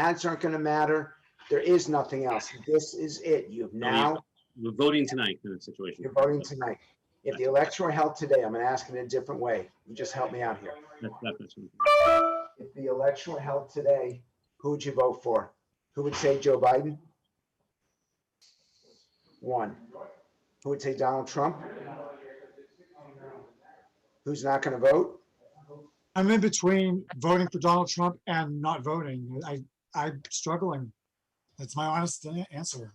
ads aren't going to matter. There is nothing else. This is it. You've now. We're voting tonight in that situation. You're voting tonight. If the election were held today, I'm going to ask it in a different way. You just help me out here. If the election were held today, who would you vote for? Who would say Joe Biden? One. Who would say Donald Trump? Who's not going to vote? I'm in between voting for Donald Trump and not voting. I'm struggling. That's my honest answer.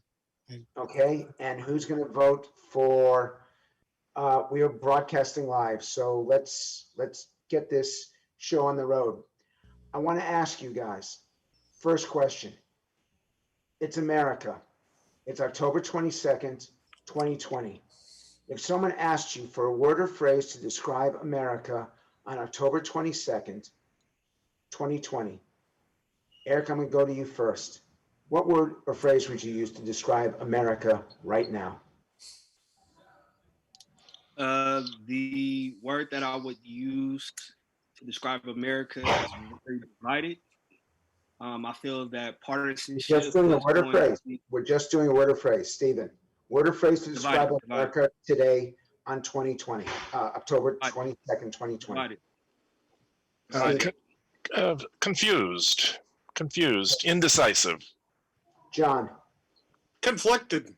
Okay, and who's going to vote for? We are broadcasting live, so let's get this show on the road. I want to ask you guys. First question. It's America. It's October 22nd, 2020. If someone asked you for a word or phrase to describe America on October 22nd, 2020, Eric, I'm going to go to you first. What word or phrase would you use to describe America right now? The word that I would use to describe America is very divided. I feel that partisanship. Just doing a word or phrase. We're just doing a word or phrase. Stephen, word or phrase to describe America today on 2020, October 22nd, 2020. Confused, indecisive. John. Conflicted.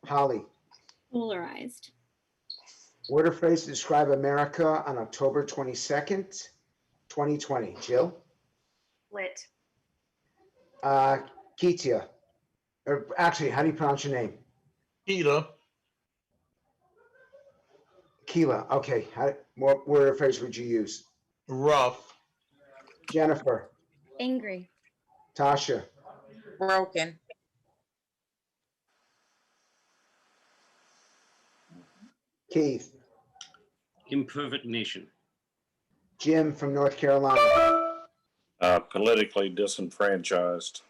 Holly. Polarized. Word or phrase to describe America on October 22nd, 2020. Jill? Lit. Ketia. Or actually, how do you pronounce your name? Keela. Keela. Okay. What word or phrase would you use? Rough. Jennifer. Angry. Tasha. Broken. Keith. Imperfect nation. Jim from North Carolina. Politically disenfranchised.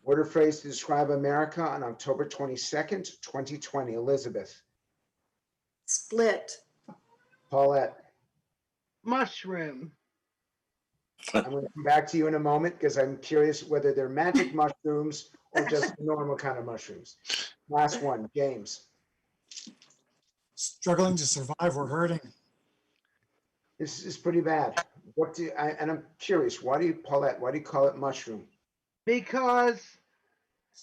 Word or phrase to describe America on October 22nd, 2020. Elizabeth. Split. Paulette. Mushroom. I'm going to come back to you in a moment because I'm curious whether they're magic mushrooms or just normal kind of mushrooms. Last one, James. Struggling to survive. We're hurting. This is pretty bad. And I'm curious, Paulette, why do you call it mushroom? Because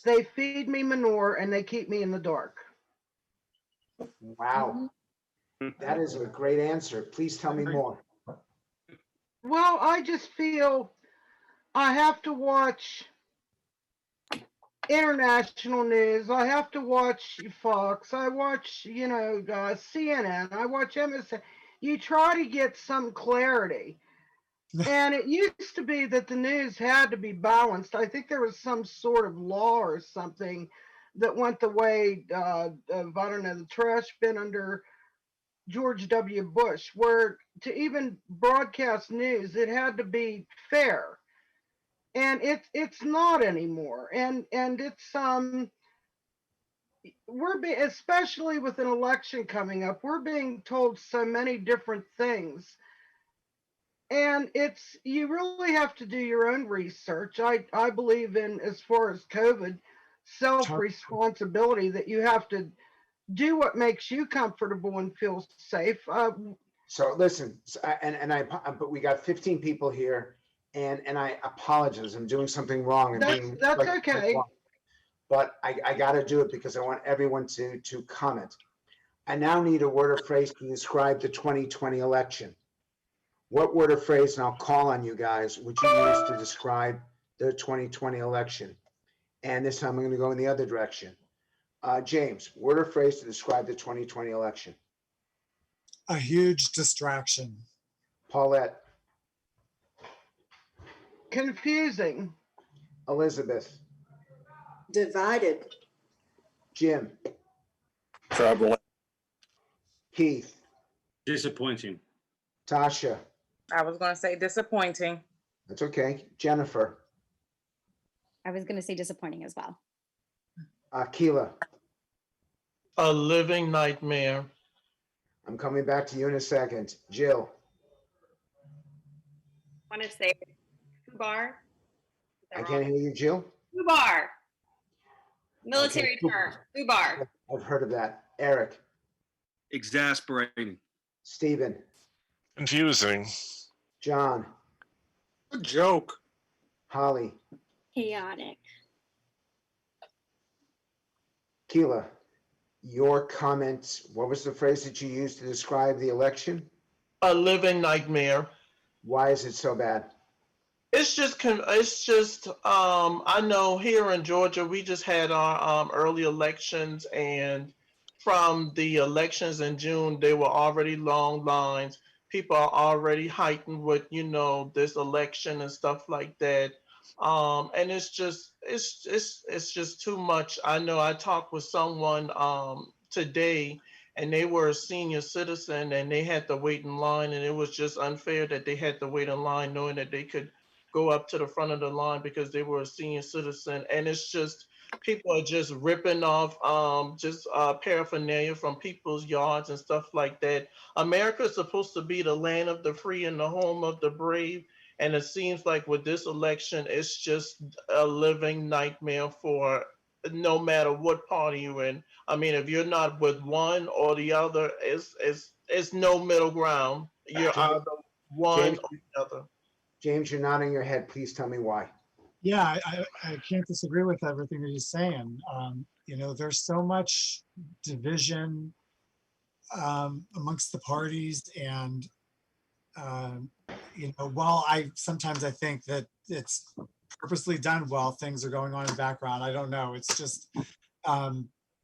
they feed me manure and they keep me in the dark. Wow. That is a great answer. Please tell me more. Well, I just feel I have to watch international news. I have to watch Fox. I watch, CNN. I watch MSN. You try to get some clarity. And it used to be that the news had to be balanced. I think there was some sort of law or something that went the way of, I don't know, the trash bin under George W. Bush, where to even broadcast news, it had to be fair. And it's not anymore. And it's especially with an election coming up, we're being told so many different things. And you really have to do your own research. I believe in, as far as COVID, self-responsibility, that you have to do what makes you comfortable and feel safe. So listen, but we got 15 people here, and I apologize. I'm doing something wrong. That's okay. But I got to do it because I want everyone to comment. I now need a word or phrase to describe the 2020 election. What word or phrase, and I'll call on you guys, would you use to describe the 2020 election? And this time I'm going to go in the other direction. James, word or phrase to describe the 2020 election? A huge distraction. Paulette. Confusing. Elizabeth. Divided. Jim. Trouble. Keith. Disappointing. Tasha. I was going to say disappointing. That's okay. Jennifer. I was going to say disappointing as well. Keela. A living nightmare. I'm coming back to you in a second. Jill. I want to say bar. I can't hear you, Jill. Fubar. Military Okay. term. Fubar. I've heard of that. Eric, Exasperating. Stephen, Confusing. John, A joke. Holly, Chaotic. Keela, your comments. What was the phrase that you used to describe the election? A living nightmare. Why is it so bad? It's just, I know here in Georgia, we just had our early elections, and from the elections in June, they were already long lines. People are already heightened with, this election and stuff like that. And it's just too much. I know I talked with someone today, and they were a senior citizen, and they had to wait in line, and it was just unfair that they had to wait in line knowing that they could go up to the front of the line because they were a senior citizen. And it's just, people are just ripping off paraphernalia from people's yards and stuff like that. America is supposed to be the land of the free and the home of the brave. And it seems like with this election, it's just a living nightmare for no matter what party you're in. I mean, if you're not with one or the other, it's no middle ground. You're either one or the other. James, you're nodding your head. Please tell me why. Yeah, I can't disagree with everything that he's saying. There's so much division amongst the parties, and while sometimes I think that it's purposely done while things are going on in the background, I don't know. It's just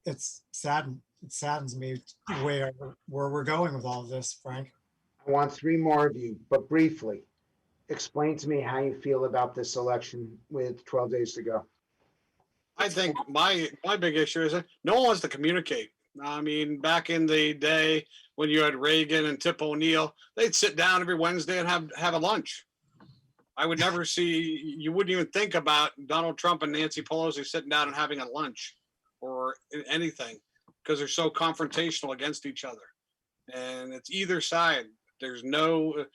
it saddens me where we're going with all of this, Frank. I want three more of you, but briefly. Explain to me how you feel about this election with 12 days to go. I think my big issue is that no one wants to communicate. I mean, back in the day when you had Reagan and Tip O'Neill, they'd sit down every Wednesday and have a lunch. I would never see, you wouldn't even think about Donald Trump and Nancy Pelosi sitting down and having a lunch or anything because they're so confrontational against each other. And it's either side. No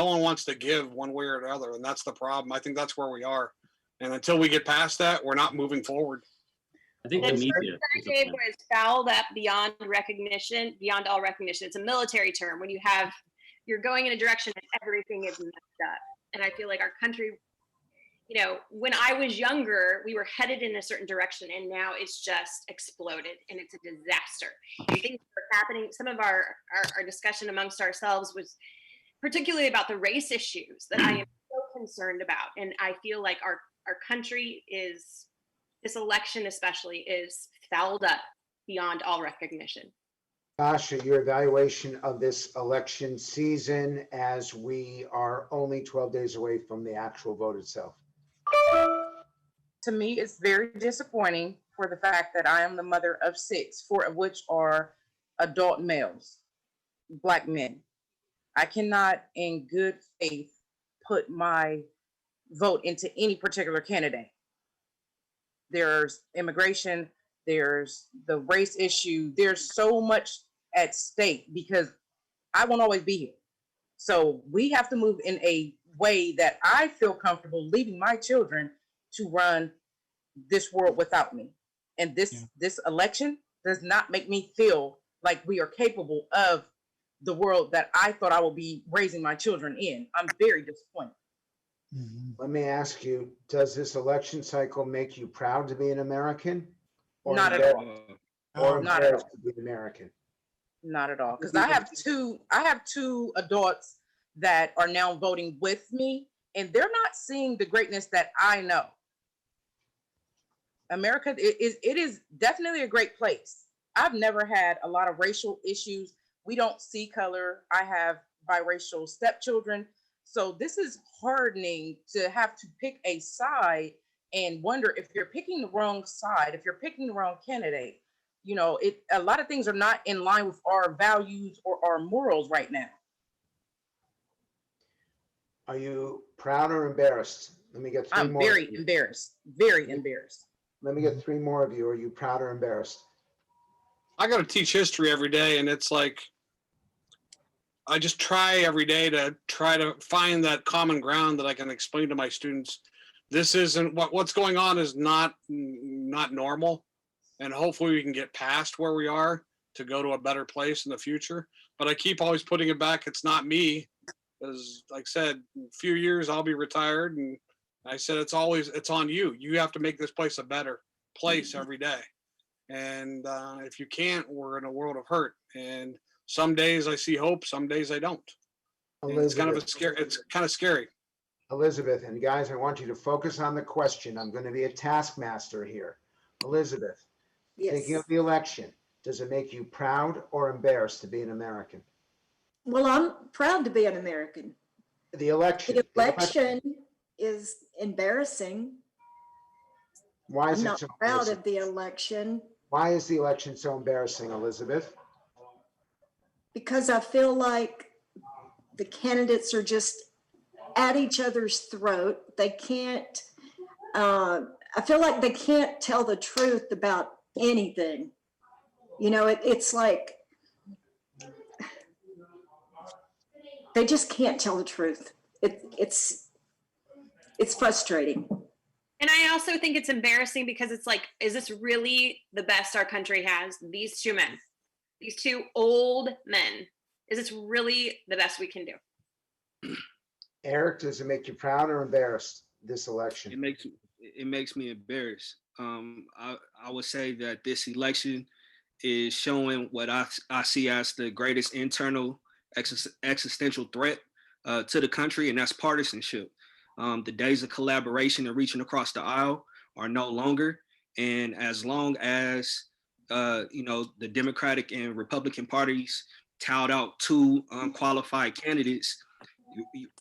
one wants to give one way or the other, and that's the problem. I think that's where we are, and until we get past that, we're not moving forward. I think the media. Was fouled up beyond all recognition. It's a military term when you're going in a direction that everything is messed up, and I feel like our country. When I was younger, we were headed in a certain direction, and now it's just exploded, and it's a disaster. And things are happening. Some of our discussion amongst ourselves was particularly about the race issues that I am so concerned about. And I feel like our country this election especially, is fouled up beyond all recognition. Tasha, your evaluation of this election season as we are only 12 days away from the actual vote itself. To me, it's very disappointing for the fact that I am the mother of 6, 4 of which are adult males, Black men. I cannot, in good faith, put my vote into any particular candidate. There's immigration, there's the race issue, there's so much at stake because I won't always be here. So we have to move in a way that I feel comfortable leaving my children to run this world without me. And this election does not make me feel like we are capable of the world that I thought I will be raising my children in. I'm very disappointed. Let me ask you, does this election cycle make you proud to be an American? Or Not at all. Or Not at all. to be an American? Not at all. Because I have two adults that are now voting with me, and they're not seeing the greatness that I know. America, it is definitely a great place. I've never had a lot of racial issues. We don't see color. I have biracial stepchildren. So this is hardening to have to pick a side and wonder if you're picking the wrong side, if you're picking the wrong candidate. A lot of things are not in line with our values or our morals right now. Are you proud or embarrassed? Let me get three more. I'm very embarrassed. Very embarrassed. Let me get three more of you. Are you proud or embarrassed? I got to teach history every day, and it's like I just try every day to find that common ground that I can explain to my students this isn't what's going on is not normal, and hopefully we can get past where we are to go to a better place in the future. But I keep always putting it back. It's not me, because like I said, in a few years I'll be retired, and I said it's on you. You have to make this place a better place every day. And if you can't, we're in a world of hurt. And some days I see hope, some days I don't. And it's kind of scary. Elizabeth, and guys, I want you to focus on the question. I'm going to be a taskmaster here. Elizabeth, Yes. thinking of the election, does it make you proud or embarrassed to be an American? Well, I'm proud to be an American. The election. The election is embarrassing. Why is I'm it not so proud embarrassing? of the election Why is the election so embarrassing, Elizabeth? because I feel like the candidates are just at each other's throat. They can't, I feel like they can't tell the truth about anything. You know, it's like they just can't tell the truth. It's frustrating. And I also think it's embarrassing because it's like, is this really the best our country has? These two men, these two old men, is this really the best we can do? Eric, does it make you proud or embarrassed, this election? It makes me embarrassed. I would say that this election is showing what I see as the greatest internal existential threat to the country, and that's partisanship. The days of collaboration and reaching across the aisle are no longer. And as long as the Democratic and Republican parties tout out two unqualified candidates,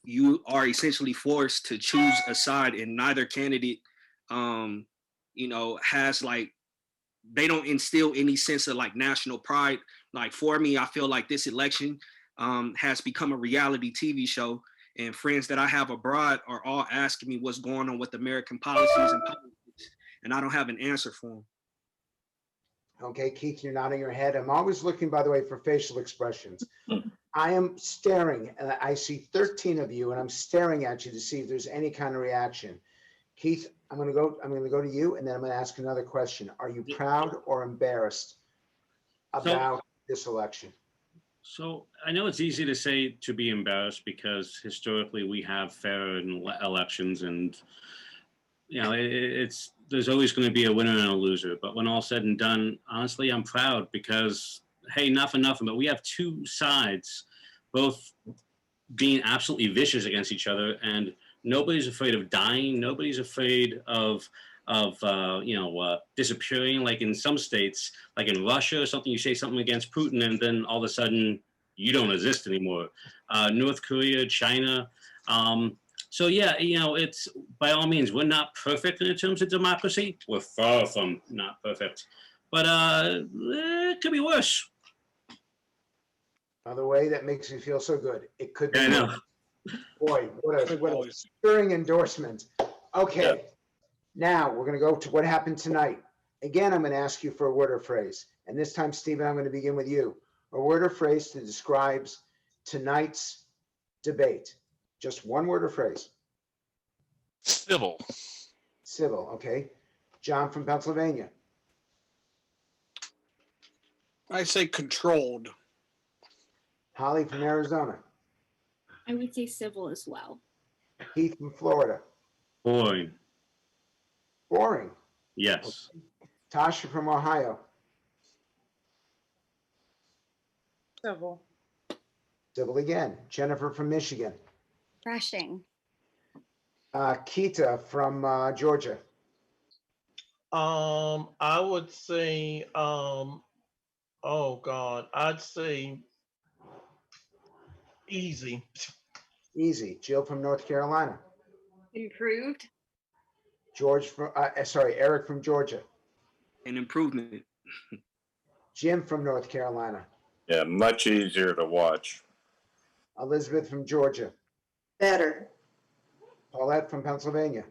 you are essentially forced to choose a side, and neither candidate has they don't instill any sense of national pride. Like for me, I feel like this election has become a reality TV show, and friends that I have abroad are all asking me what's going on with American policies and politics, and I don't have an answer for them. Okay, Keith, you're nodding your head. I'm always looking, by the way, for facial expressions. I am staring, and I see 13 of you, and I'm staring at you to see if there's any kind of reaction. Keith, I'm going to go to you, and then I'm going to ask another question. Are you proud or embarrassed about this election? So I know it's easy to say to be embarrassed because historically we have fair elections, and there's always going to be a winner and a loser. But when all said and done, honestly, I'm proud because, hey, not for nothing, but we have two sides, both being absolutely vicious against each other, and nobody's afraid of dying. Nobody's afraid of disappearing. Like in some states, like in Russia or something, you say something against Putin, and then all of a sudden you don't exist anymore. North Korea, China. So yeah, it's by all means, we're not perfect in terms of democracy. We're far from not perfect, but it could be worse. By the way, that makes me feel so good. It could be. I know. Boy, what a stirring endorsement. Okay, now we're going to go to what happened tonight. Again, I'm going to ask you for a word or phrase. And this time, Stephen, I'm going to begin with you. A word or phrase to describe tonight's debate. Just one word or phrase. Civil. Civil, okay. John from Pennsylvania. I say controlled. Holly from Arizona. I would say civil as well. Heath from Florida. Boring. Boring. Yes. Okay. Tasha from Ohio. Civil. Civil again. Jennifer from Michigan. Refreshing. Keita from Georgia. I would say, oh God, I'd say easy. Easy. Jill from North Carolina. Improved. Eric from Georgia. An improvement. Jim from North Carolina. Yeah, much easier to watch. Elizabeth from Georgia. Better. Paulette from Pennsylvania.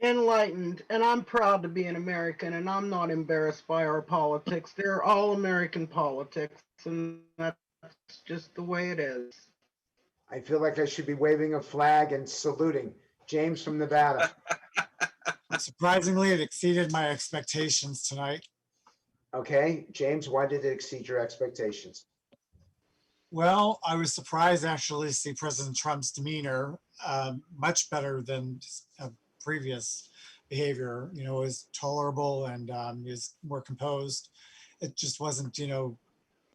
Enlightened, and I'm proud to be an American, and I'm not embarrassed by our politics. They're all American politics, and that's just the way it is. I feel like I should be waving a flag and saluting. James from Nevada. Surprisingly, it exceeded my expectations tonight. Okay, James, why did it exceed your expectations? Well, I was surprised actually to see President Trump's demeanor much better than previous behavior. You know, it was tolerable and he was more composed. It just wasn't, you know,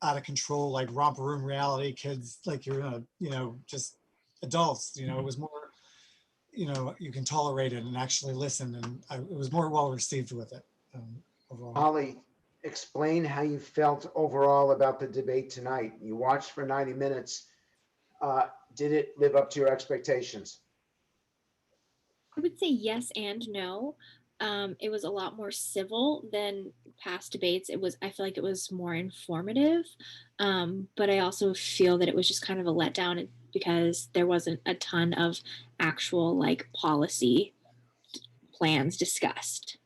out of control, like romper room reality kids, like you're in a, you know, just adults. You know, it was more, you know, you can tolerate it and actually listen, and it was more well received with it overall. Holly, explain how you felt overall about the debate tonight. You watched for 90 minutes. Did it live up to your expectations? I would say yes and no. It was a lot more civil than past debates. I feel like it was more informative. But I also feel that it was just kind of a letdown because there wasn't a ton of actual like policy plans discussed.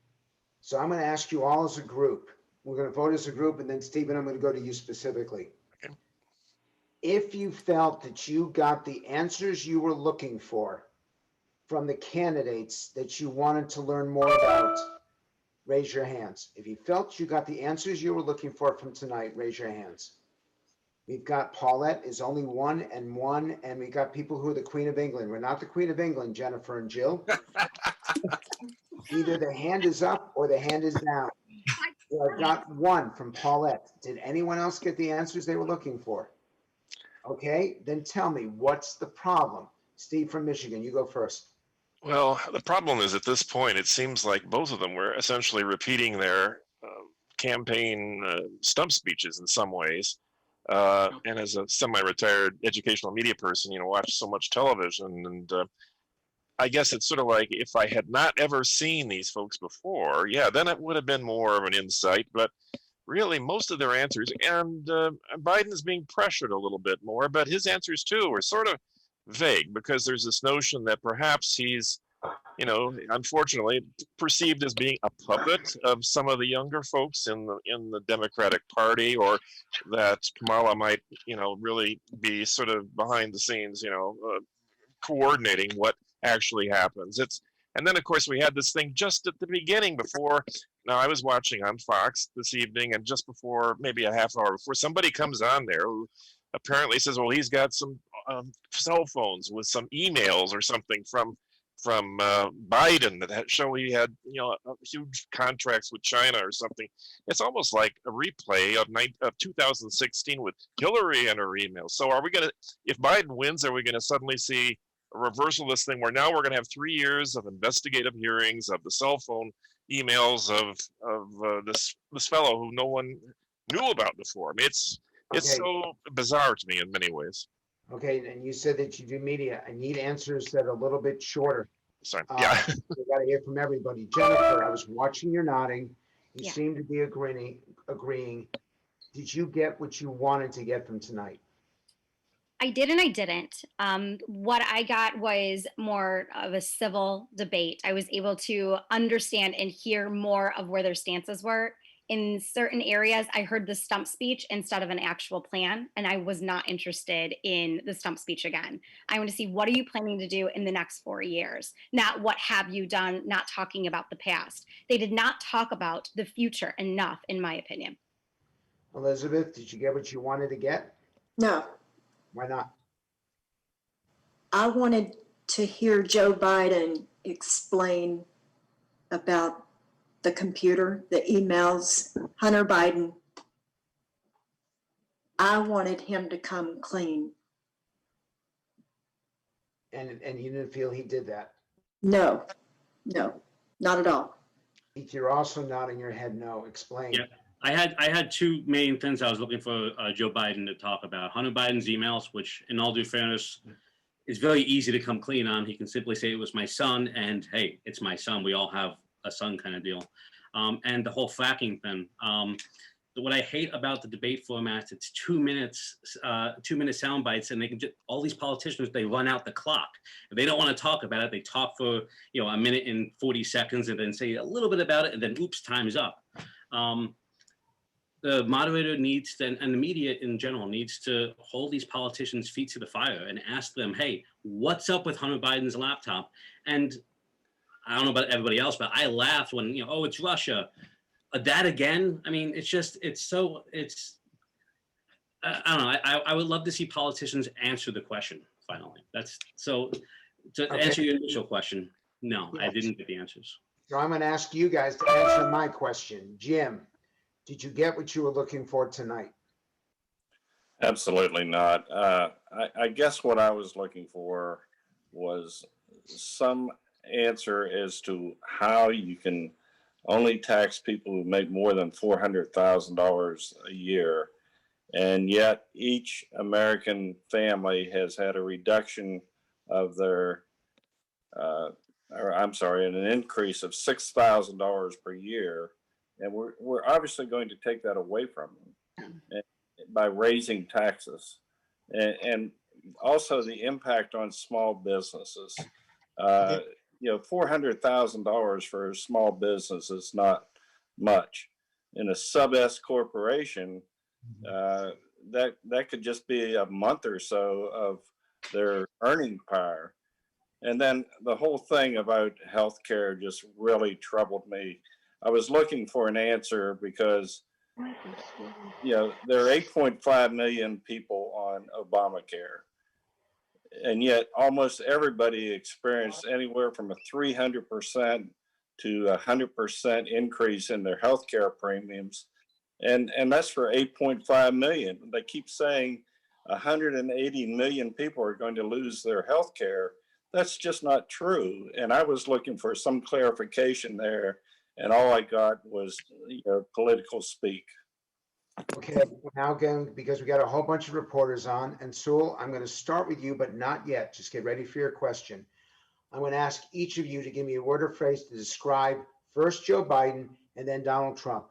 So I'm going to ask you all as a group. We're going to vote as a group, and then Stephen, I'm going to go to you specifically. Okay. If you felt that you got the answers you were looking for from the candidates that you wanted to learn more about, raise your hands. If you felt you got the answers you were looking for from tonight, raise your hands. We've got Paulette is only one, and we got people who are the Queen of England. We're not the Queen of England, Jennifer and Jill. Either the hand is up or the hand is down. So I've got one from Paulette. Did anyone else get the answers they were looking for? Okay, then tell me, what's the problem? Steve from Michigan, you go first. Well, the problem is at this point, it seems like both of them were essentially repeating their campaign stump speeches in some ways. And as a semi-retired educational media person, you know, watch so much television, and I guess it's sort of like if I had not ever seen these folks before, yeah, then it would have been more of an insight. But really, most of their answers, and Biden's being pressured a little bit more, but his answers too are sort of vague because there's this notion that perhaps he's, you know, unfortunately perceived as being a puppet of some of the younger folks in the Democratic Party, or that Kamala might, you know, really be sort of behind the scenes, you know, coordinating what actually happens. And then of course we had this thing just at the beginning before. Now I was watching on Fox this evening, and just before, maybe a half hour before, somebody comes on there who apparently says, well, he's got some cell phones with some emails or something from Biden that show he had, you know, huge contracts with China or something. It's almost like a replay of 2016 with Hillary and her emails. So are we going to, if Biden wins, are we going to suddenly see a reversal of this thing where now we're going to have 3 years of investigative hearings of the cell phone emails of this fellow who no one knew about before? I mean, it's so bizarre to me in many ways. Okay, and you said that you do media. I need answers that are a little bit shorter. Sorry. Yeah. We got to hear from everybody. Jennifer, I was watching your nodding. You Yeah. seem to be agreeing. Did you get what you wanted to get from tonight? I did and I didn't. What I got was more of a civil debate. I was able to understand and hear more of where their stances were. In certain areas, I heard the stump speech instead of an actual plan, and I was not interested in the stump speech again. I want to see, what are you planning to do in the next 4 years? Not what have you done, not talking about the past. They did not talk about the future enough, in my opinion. Elizabeth, did you get what you wanted to get? No, Why not? I wanted to hear Joe Biden explain about the computer, the emails, Hunter Biden. I wanted him to come clean. And you didn't feel he did that? No, not at all. You're also nodding your head no. Explain. Yeah. I had two main things I was looking for Joe Biden to talk about. Hunter Biden's emails, which in all due fairness, is very easy to come clean on. He can simply say it was my son, and hey, it's my son. We all have a son kind of deal. And the whole fracking thing. What I hate about the debate format, it's 2 minutes, 2 minute sound bites, and they can just, all these politicians, they run out the clock. If they don't want to talk about it, they talk for, you know, a minute and 40 seconds and then say a little bit about it, and then oops, time's up. The moderator needs to, and the media in general needs to hold these politicians' feet to the fire and ask them, hey, what's up with Hunter Biden's laptop? And I don't know about everybody else, but I laughed when, oh, it's Russia. That again? I mean, it's I don't know. I would love to see politicians answer the question finally. That's so to Okay. answer your initial question. No, I Yes. didn't get the answers. So I'm going to ask you guys to answer my question. Jim, did you get what you were looking for tonight? Absolutely not. I guess what I was looking for was some answer as to how you can only tax people who make more than $400,000 a year, and yet each American family has had a reduction of their, an increase of $6,000 per year, and we're obviously going to take that away from them by raising taxes, and also the impact on small businesses. $400,000 for a small business is not much. In a sub S corporation, that could just be a month or so of their earning power. And then the whole thing about healthcare just really troubled me. I was looking for an answer because there are 8.5 million people on Obamacare, and yet almost everybody experienced anywhere from a 300% to 100% increase in their healthcare premiums, and that's for 8.5 million. They keep saying 180 million people are going to lose their healthcare. That's just not true. And I was looking for some clarification there, and all I got was political speak. Okay, we're now going, because we got a whole bunch of reporters on, and Sewell, I'm going to start with you, but not yet. Just get ready for your question. I'm going to ask each of you to give me a word or phrase to describe first Joe Biden and then Donald Trump.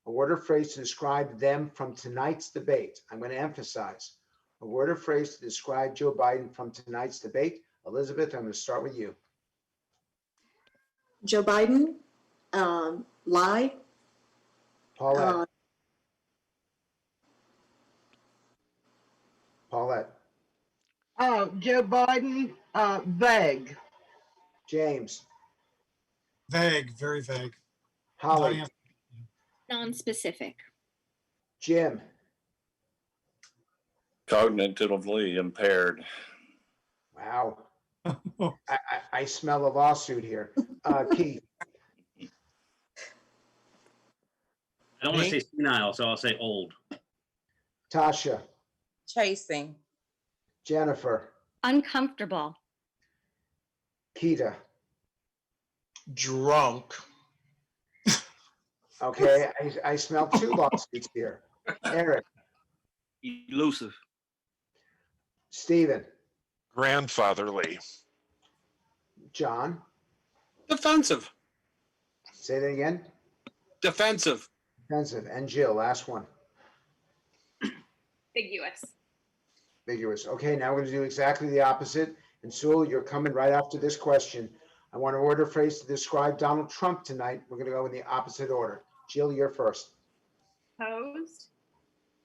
A word or phrase to describe them from tonight's debate. I'm going to emphasize a word or phrase to describe Joe Biden from tonight's debate. Elizabeth, I'm going to start with you. Joe Biden, lie. Paulette. Paulette. Joe Biden, vague. James. Vague, very vague. Holly. Non-specific. Jim. Cognitively impaired. Wow. I smell a lawsuit here. Keith. I don't want to say senile, so I'll say old. Tasha. Chasing. Jennifer. Uncomfortable. Keita. Drunk. Okay, I smell two lawsuits here. Eric. Elusive. Stephen. Grandfatherly. John. Defensive. Say that again. Defensive. Defensive. And Jill, last one. Ambiguous. Ambiguous. Okay, now we're going to do exactly the opposite. And Sewell, you're coming right after this question. I want an order phrase to describe Donald Trump tonight. We're going to go in the opposite order. Jill, you're first. Posed.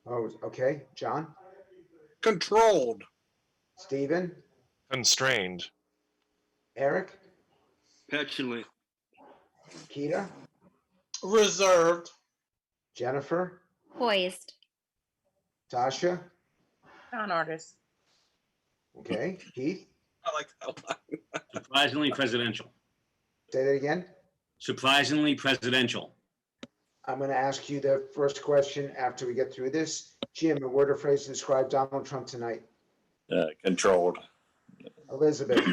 Posed. Okay. John. Controlled. Stephen. Constrained. Eric. Petulant. Keita. Reserved. Jennifer. Poised. Tasha. Con artist. Okay. Keith. I like that one. Surprisingly presidential. Say that again. Surprisingly presidential. I'm going to ask you the first question after we get through this. Jim, a word or phrase to describe Donald Trump tonight. Controlled. Elizabeth.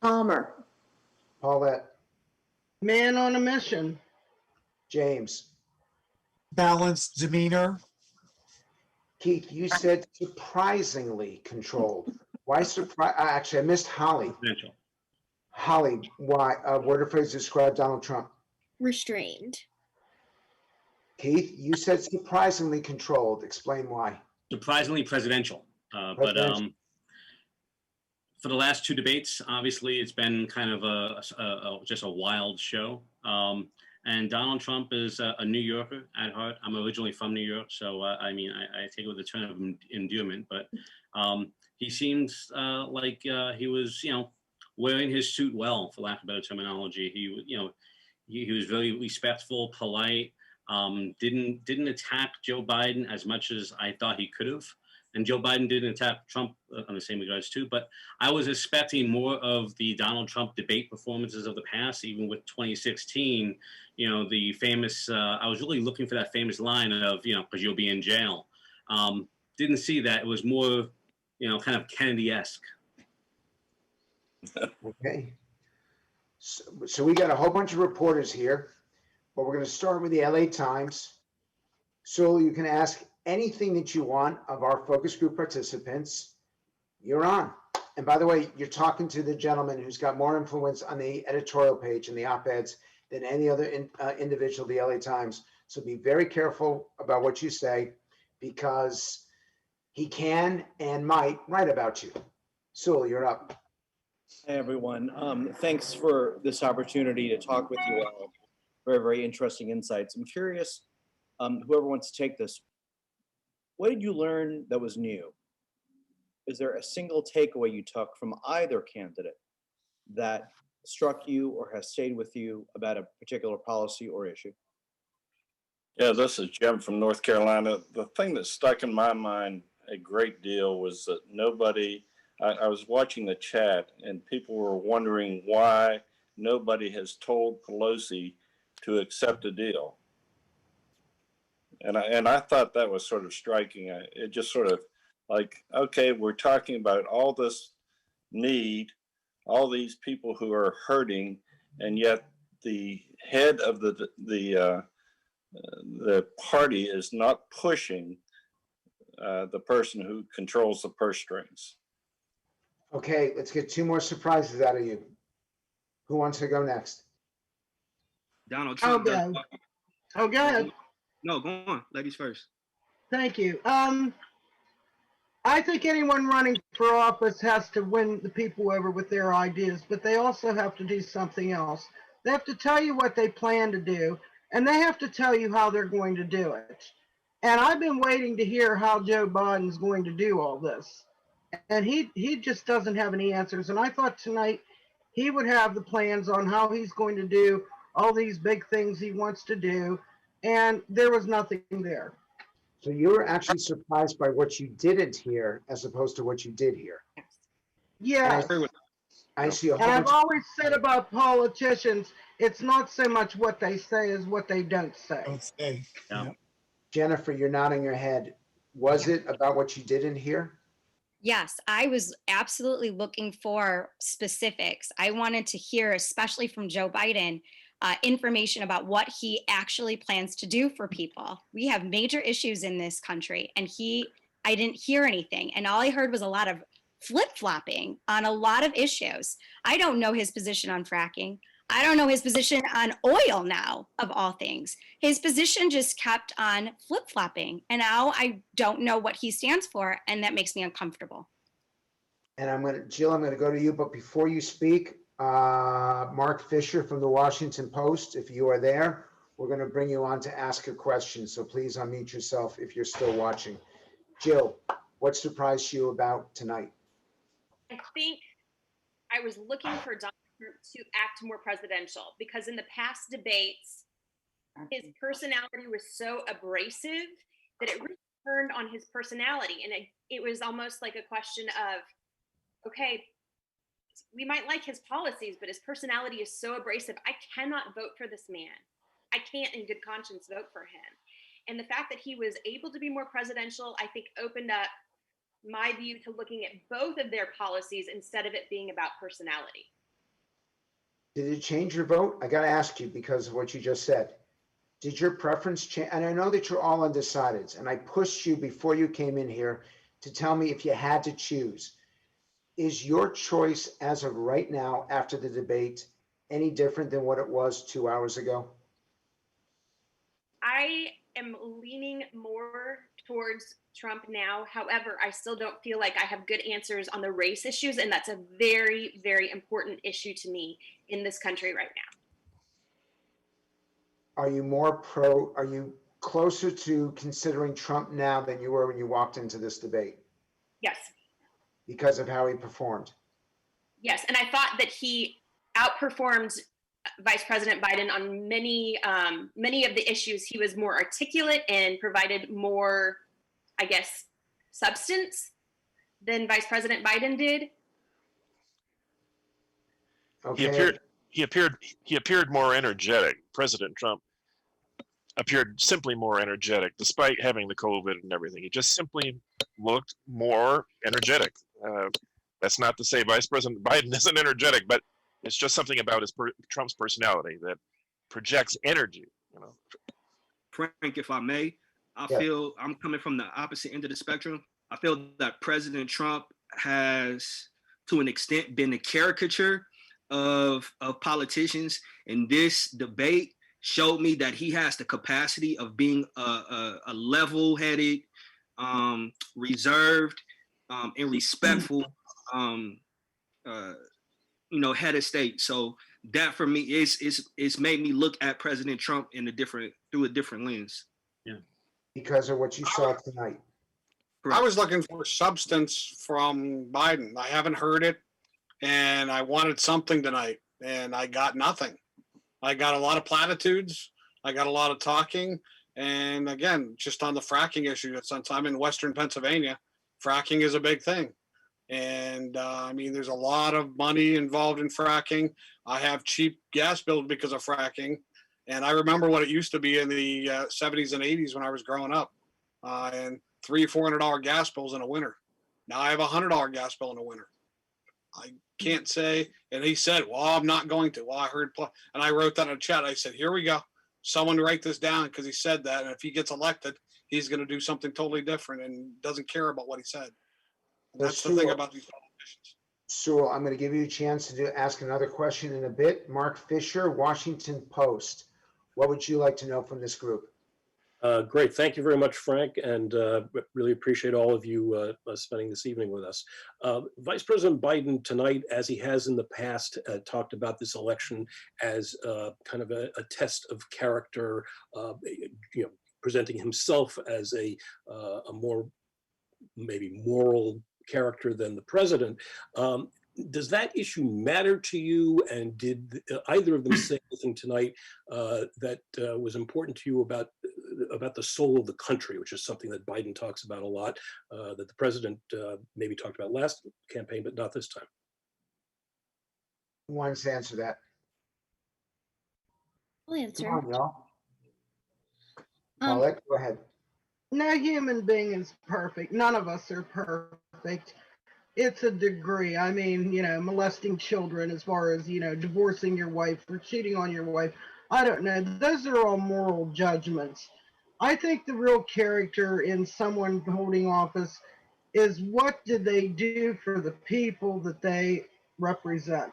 Palmer. Paulette. Man on a mission. James. Balanced demeanor. Keith, you said surprisingly controlled. Why surprise? Actually, I missed Holly. Presidential. Holly, why? Word or phrase to describe Donald Trump. Restrained. Keith, you said surprisingly controlled. Explain why. Surprisingly presidential. But for the last two debates, obviously it's been kind of just a wild show. And Donald Trump is a New Yorker at heart. I'm originally from New York, so I mean, I take it with a ton of endearment. But he seems like he was, wearing his suit well, for lack of better terminology. He was very respectful, polite. Didn't attack Joe Biden as much as I thought he could have. And Joe Biden didn't attack Trump on the same regards too. But I was expecting more of the Donald Trump debate performances of the past, even with 2016. The famous, I was really looking for that famous line of, because you'll be in jail. Didn't see that. It was more, kind of Kennedy-esque. Okay. So we got a whole bunch of reporters here, but we're going to start with the LA Times. So you can ask anything that you want of our focus group participants. You're on. And by the way, you're talking to the gentleman who's got more influence on the editorial page and the op-eds than any other individual of the LA Times. So be very careful about what you say, because he can and might write about you. Sewell, you're up. Hey, everyone. Thanks for this opportunity to talk with you all. Very, very interesting insights. I'm curious, whoever wants to take this, what did you learn that was new? Is there a single takeaway you took from either candidate that struck you or has stayed with you about a particular policy or issue? Yeah, this is Jim from North Carolina. The thing that stuck in my mind a great deal was that I was watching the chat and people were wondering why nobody has told Pelosi to accept a deal. And I thought that was sort of striking. It just sort of like, okay, we're talking about all this need, all these people who are hurting, and yet the head of the party is not pushing the person who controls the purse strings. Okay, let's get two more surprises out of you. Who wants to go next? Donald Trump. Okay. Oh, go ahead. No, go on. Ladies first. Thank you. I think anyone running for office has to win the people over with their ideas, but they also have to do something else. They have to tell you what they plan to do, and they have to tell you how they're going to do it. And I've been waiting to hear how Joe Biden's going to do all this. And he just doesn't have any answers. And I thought tonight he would have the plans on how he's going to do all these big things he wants to do. And there was nothing there. So you were actually surprised by what you didn't hear as opposed to what you did hear. Yes. I see a whole And I've bunch. always said about politicians, it's not so much what they say as what they don't say. Don't say. Yeah. Jennifer, you're nodding your head. Was it about what you didn't hear? Yes, I was absolutely looking for specifics. I wanted to hear, especially from Joe Biden, information about what he actually plans to do for people. We have major issues in this country, and I didn't hear anything. And all I heard was a lot of flip-flopping on a lot of issues. I don't know his position on fracking. I don't know his position on oil now, of all things. His position just kept on flip-flopping. And now I don't know what he stands for, and that makes me uncomfortable. And Jill, I'm going to go to you. But before you speak, Mark Fisher from the Washington Post, if you are there, we're going to bring you on to ask a question. So please unmute yourself if you're still watching. Jill, what surprised you about tonight? I think I was looking for Donald Trump to act more presidential, because in the past debates, his personality was so abrasive that it really turned on his personality. And it was almost like a question of, okay, we might like his policies, but his personality is so abrasive. I cannot vote for this man. I can't in good conscience vote for him. And the fact that he was able to be more presidential, I think opened up my view to looking at both of their policies instead of it being about personality. Did it change your vote? I got to ask you because of what you just said. Did your preference change? And I know that you're all undecideds, and I pushed you before you came in here to tell me if you had to choose. Is your choice as of right now after the debate any different than what it was 2 hours ago? I am leaning more towards Trump now. However, I still don't feel like I have good answers on the race issues, and that's a very, very important issue to me in this country right now. Are you closer to considering Trump now than you were when you walked into this debate Yes. because of how he performed? Yes, and I thought that he outperformed Vice President Biden on many of the issues. He was more articulate and provided more, I guess, substance than Vice President Biden did. Okay. He appeared more energetic. President Trump appeared simply more energetic, despite having the COVID and everything. He just simply looked more energetic. That's not to say Vice President Biden isn't energetic, but it's just something about Trump's personality that projects energy. You know. Frank, if I may, I feel I'm coming from the opposite end of the spectrum. I feel that President Trump has, to an extent, been a caricature of politicians, and this debate showed me that he has the capacity of being a level-headed, reserved, and respectful, head of state. So that for me is made me look at President Trump through a different lens. Yeah, because of what you saw tonight. I was looking for substance from Biden. I haven't heard it, and I wanted something tonight, and I got nothing. I got a lot of platitudes. I got a lot of talking. And again, just on the fracking issue, since I'm in Western Pennsylvania, fracking is a big thing. And I mean, there's a lot of money involved in fracking. I have cheap gas bills because of fracking. And I remember what it used to be in the 70s and 80s when I was growing up. And $300-400 gas bills in a winter. Now I have $100 gas bill in a winter. I can't say, and he said, well, I'm not going to. Well, I heard, and I wrote that in a chat. I said, here we go. Someone write this down because he said that. And if he gets elected, he's going to do something totally different and doesn't care about what he said. And that's the thing about these politicians. Sewell, I'm going to give you a chance to ask another question in a bit. Mark Fisher, Washington Post. What would you like to know from this group? Great. Thank you very much, Frank, and really appreciate all of you spending this evening with us. Vice President Biden tonight, as he has in the past, talked about this election as kind of a test of character, presenting himself as a more maybe moral character than the president. Does that issue matter to you? And did either of them say anything tonight that was important to you about the soul of the country, which is something that Biden talks about a lot, that the president maybe talked about last campaign, but not this time? Who wants to answer that? I'll answer. Come on, y'all. Paulette, go ahead. No human being is perfect. None of us are perfect. It's a degree. I mean, molesting children, as far as, divorcing your wife or cheating on your wife. I don't know. Those are all moral judgments. I think the real character in someone holding office is what did they do for the people that they represent.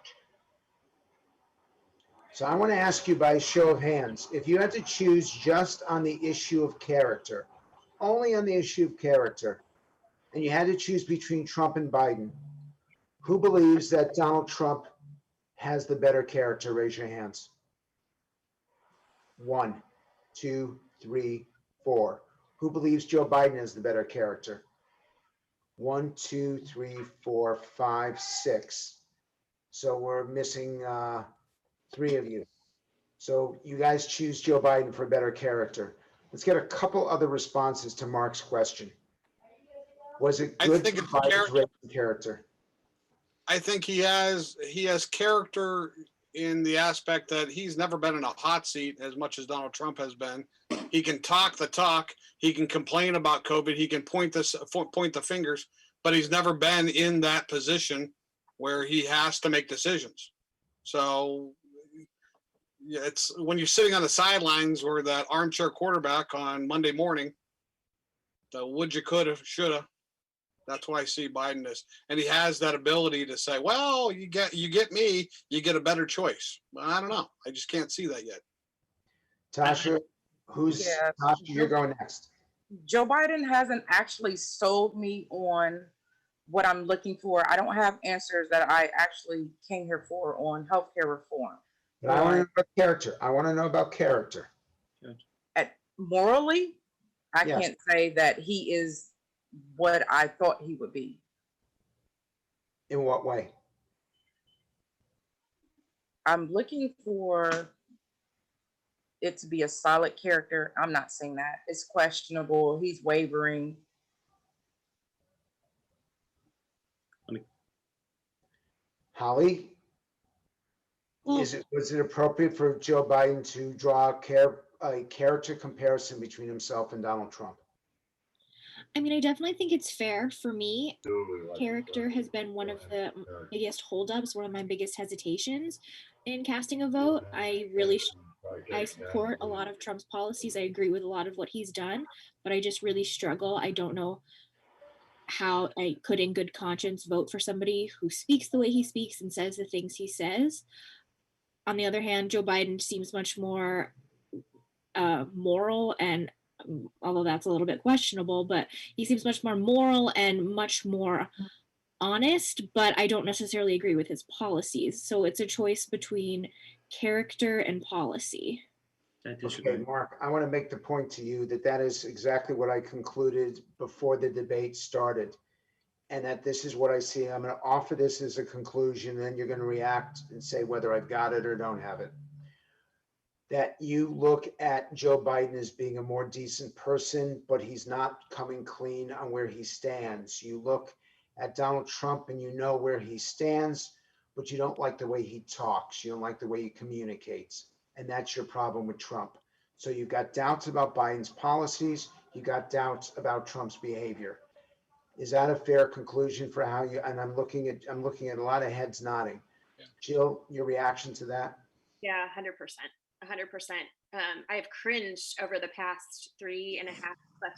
So I want to ask you by show of hands, if you had to choose just on the issue of character, only on the issue of character, and you had to choose between Trump and Biden, who believes that Donald Trump has the better character? Raise your hands. 1, 2, 3, 4. Who believes Joe Biden has the better character? 1, 2, 3, 4, 5, 6. So we're missing 3 of you. So you guys choose Joe Biden for better character. Let's get a couple other responses to Mark's question. Was it good for Biden's character? I think he has character in the aspect that he's never been in a hot seat as much as Donald Trump has been. He can talk the talk. He can complain about COVID. He can point the fingers, but he's never been in that position where he has to make decisions. So it's when you're sitting on the sidelines or that armchair quarterback on Monday morning, the would you, coulda, shoulda. That's why I see Biden as, and he has that ability to say, well, you get me, you get a better choice. I don't know. I just can't see that yet. Tasha, Tasha, you're going next. Joe Biden hasn't actually sold me on what I'm looking for. I don't have answers that I actually came here for on healthcare reform. But I want to know about character. I want to know about character. Morally, I can't say that he is what I thought he would be. In what way? I'm looking for it to be a solid character. I'm not saying that. It's questionable. He's wavering. Holly, was it appropriate for Joe Biden to draw a character comparison between himself and Donald Trump? I mean, I definitely think it's fair. For me, character has been one of the biggest holdups, one of my biggest hesitations in casting a vote. I support a lot of Trump's policies. I agree with a lot of what he's done, but I just really struggle. I don't know how I could, in good conscience, vote for somebody who speaks the way he speaks and says the things he says. On the other hand, Joe Biden seems much more moral, and although that's a little bit questionable, but he seems much more moral and much more honest, but I don't necessarily agree with his policies. So it's a choice between character and policy. Okay, Mark, I want to make the point to you that that is exactly what I concluded before the debate started, and that this is what I see. I'm going to offer this as a conclusion, then you're going to react and say whether I've got it or don't have it. That you look at Joe Biden as being a more decent person, but he's not coming clean on where he stands. You look at Donald Trump and you know where he stands, but you don't like the way he talks. You don't like the way he communicates. And that's your problem with Trump. So you've got doubts about Biden's policies. You got doubts about Trump's behavior. Is that a fair conclusion for how you, and I'm looking at a lot of heads nodding. Jill, your reaction to that? Yeah, 100%. 100%. I have cringed over the past 3.5+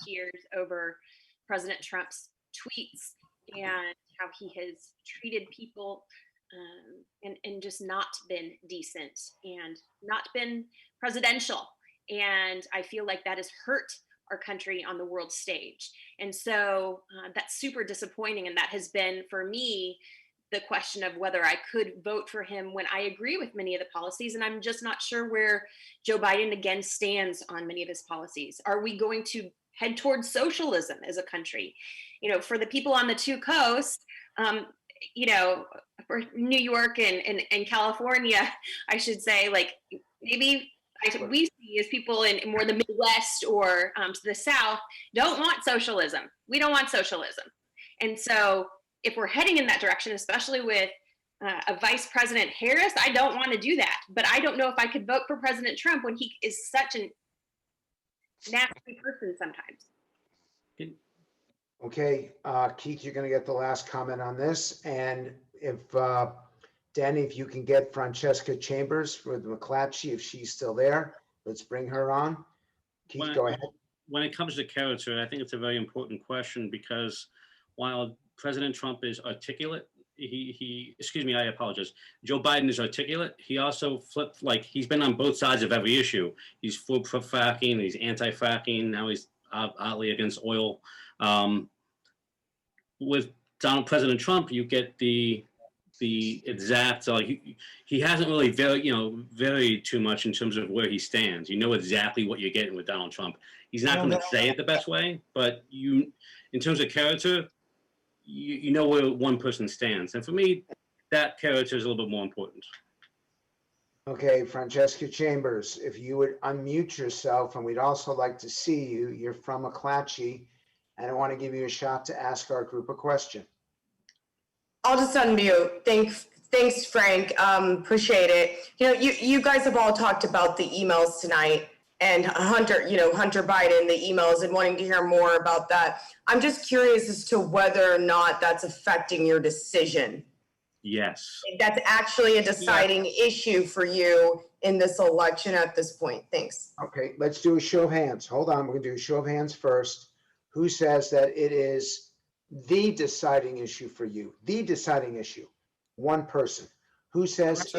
years over President Trump's tweets and how he has treated people and just not been decent and not been presidential. And I feel like that has hurt our country on the world stage. And so that's super disappointing. And that has been, for me, the question of whether I could vote for him when I agree with many of the policies. And I'm just not sure where Joe Biden again stands on many of his policies. Are we going to head towards socialism as a country? You know, for the people on the two coasts, you know, for New York and California, I should say, like maybe we see as people in more the Midwest or to the South don't want socialism. We don't want socialism. And so if we're heading in that direction, especially with a Vice President Harris, I don't want to do that. But I don't know if I could vote for President Trump when he is such a nasty person sometimes. Okay, Keith, you're going to get the last comment on this. And if Danny, if you can get Francesca Chambers with McClatchy, if she's still there, let's bring her on. Keith, go ahead. When it comes to character, I think it's a very important question because while President Trump is articulate, excuse me, I apologize. Joe Biden is articulate. He also flipped, like he's been on both sides of every issue. He's for fracking, he's anti-fracking, now he's oddly against oil. With President Trump, you get the exact, he hasn't really varied too much in terms of where he stands. You know exactly what you're getting with Donald Trump. He's not going to say it the best way, but in terms of character, you know where one person stands. And for me, that character is a little bit more important. Okay, Francesca Chambers, if you would unmute yourself, and we'd also like to see you. You're from McClatchy, and I want to give you a shot to ask our group a question. I'll just unmute. Thanks, Frank. Appreciate it. You know, you guys have all talked about the emails tonight and Hunter Biden, the emails, and wanting to hear more about that. I'm just curious as to whether or not that's affecting your decision. Yes. If that's actually a deciding issue for you in this election at this point. Thanks. Okay, let's do a show of hands. Hold on, we're going to do a show of hands first. Who says that it is the deciding issue for you? The deciding issue. One person. Who says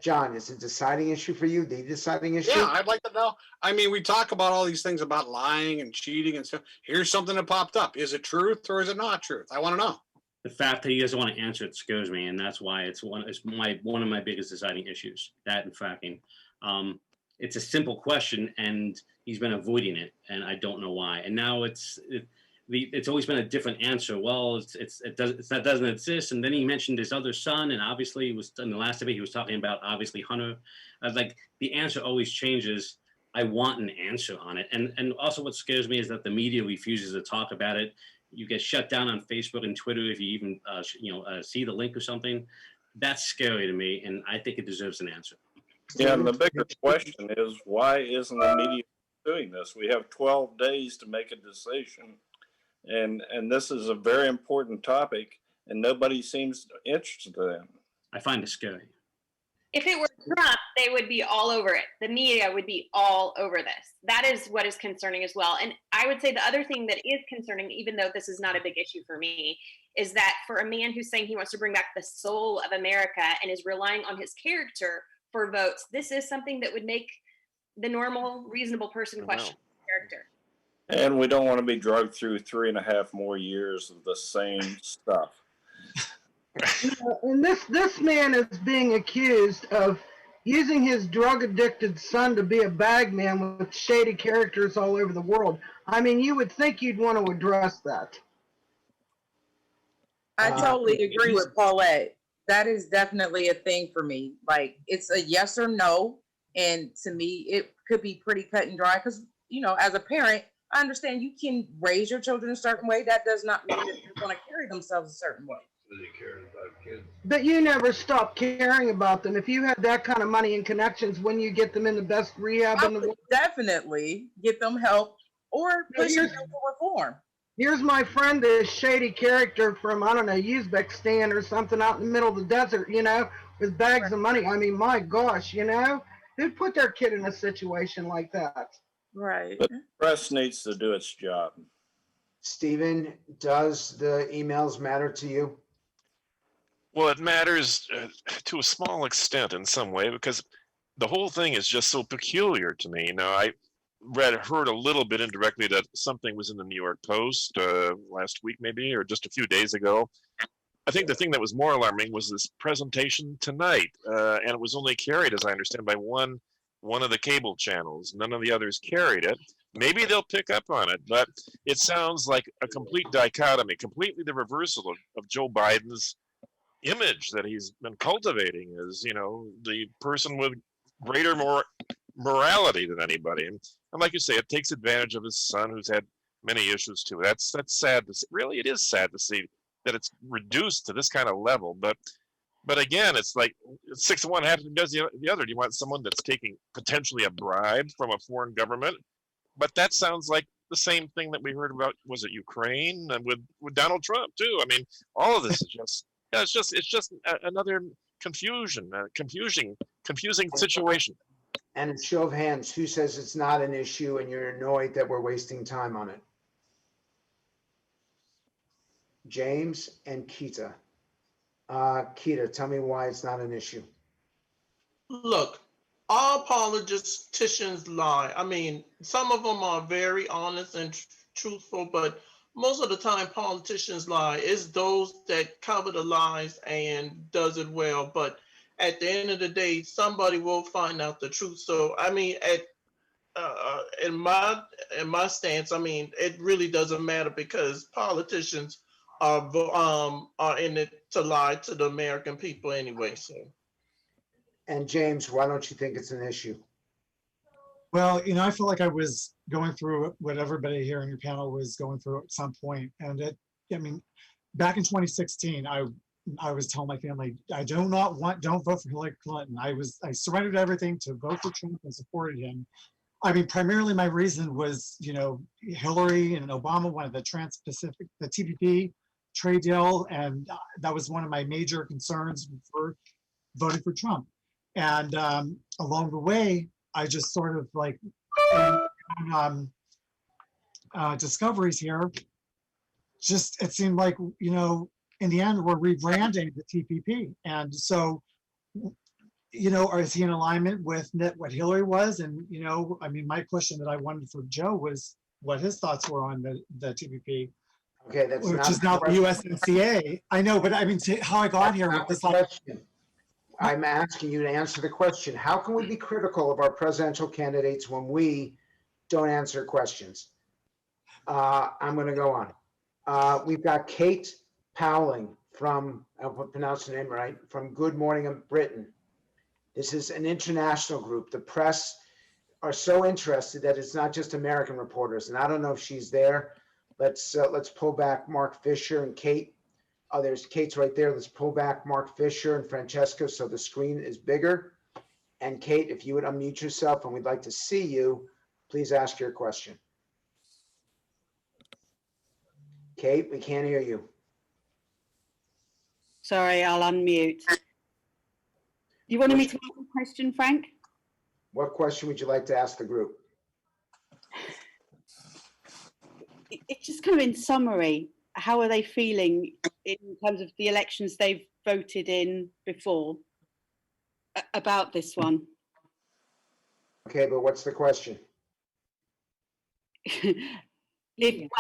John, is it a deciding issue for you? The deciding issue? Yeah, I'd like to know. I mean, we talk about all these things about lying and cheating and stuff. Here's something that popped up. Is it truth or is it not truth? I want to know. The fact that he doesn't want to answer it scares me, and that's why it's one of my biggest deciding issues. That and fracking. It's a simple question, and he's been avoiding it, and I don't know why. And now it's always been a different answer. Well, it doesn't exist. And then he mentioned his other son, and obviously, it was in the last debate he was talking about obviously Hunter. Like the answer always changes. I want an answer on it. And also, what scares me is that the media refuses to talk about it. You get shut down on Facebook and Twitter if you even see the link or something. That's scary to me, and I think it deserves an answer. Yeah, and the bigger question is, why isn't the media doing this? We have 12 days to make a decision, and this is a very important topic, and nobody seems interested in it. I find it scary. If it were Trump, they would be all over it. The media would be all over this. That is what is concerning as well. And I would say the other thing that is concerning, even though this is not a big issue for me, is that for a man who's saying he wants to bring back the soul of America and is relying on his character for votes, this is something that would make the normal, reasonable person question character. And we don't want to be drugged through 3.5 more years of the same stuff. And this man is being accused of using his drug-addicted son to be a bagman with shady characters all over the world. I mean, you would think you'd want to address that. I totally agree with Paulette. That is definitely a thing for me. Like, it's a yes or no. And to me, it could be pretty cut and dry because, as a parent, I understand you can raise your children a certain way. That does not mean that they're going to carry themselves a certain way. But you never stop caring about them. If you had that kind of money and connections, when you get them in the best rehab in the world, definitely get them help or push them for reform. Here's my friend, this shady character from, I don't know, Uzbekistan or something out in the middle of the desert, with bags of money. I mean, my gosh, who'd put their kid in a situation like that? Right. But the press needs to do its job. Stephen, does the emails matter to you? Well, it matters to a small extent in some way because the whole thing is just so peculiar to me. I heard a little bit indirectly that something was in the New York Post last week, maybe, or just a few days ago. I think the thing that was more alarming was this presentation tonight, and it was only carried, as I understand, by one of the cable channels. None of the others carried it. Maybe they'll pick up on it, but it sounds like a complete dichotomy, completely the reversal of Joe Biden's image that he's been cultivating as, the person with greater morality than anybody. And like you say, it takes advantage of his son who's had many issues too. That's sad to see. Really, it is sad to see that it's reduced to this kind of level. But again, it's like 6 of one, half does the other. Do you want someone that's taking potentially a bribe from a foreign government? But that sounds like the same thing that we heard about, was it Ukraine, and with Donald Trump too? I mean, all of this is just, it's just another confusing situation. And a show of hands, who says it's not an issue and you're annoyed that we're wasting time on it? James and Keita. Keita, tell me why it's not an issue. Look, all politicians lie. I mean, some of them are very honest and truthful, but most of the time politicians lie. It's those that cover the lies and does it well. But at the end of the day, somebody will find out the truth. So, I mean, in my stance, I mean, it really doesn't matter because politicians are in it to lie to the American people anyway. So. And James, why don't you think it's an issue? Well, I feel like I was going through what everybody here in your panel was going through at some point. And back in 2016, I was telling my family, don't vote for Hillary Clinton. I surrendered everything to vote for Trump and supported him. I mean, primarily my reason was, Hillary and Obama wanted the Trans-Pacific, the TPP trade deal. And that was one of my major concerns for voting for Trump. And along the way, I just sort of like discoveries here. Just it seemed like in the end we're rebranding the TPP, and so is he in alignment with what Hillary was? And my question that I wanted for Joe was what his thoughts were on the TPP. Okay, that's which is now the USMCA. I know, but I mean, how I got here with this question. I'm asking you to answer the question. How can we be critical of our presidential candidates when we don't answer questions? I'm going to go on. We've got Kate Powling from, I hope I pronounced the name right, from Good Morning Britain. This is an international group. The press are so interested that it's not just American reporters. And I don't know if she's there. Let's pull back Mark Fisher and Kate. Oh, there's Kate's right there. Let's pull back Mark Fisher and Francesco so the screen is bigger. And Kate, if you would unmute yourself, and we'd like to see you, please ask your question. Kate, we can't hear you. Sorry, I'll unmute. You wanted me to ask a question, Frank? What question would you like to ask the group? It's just kind of in summary, how are they feeling in terms of the elections they've voted in before about this one? Okay, but what's the question? Well,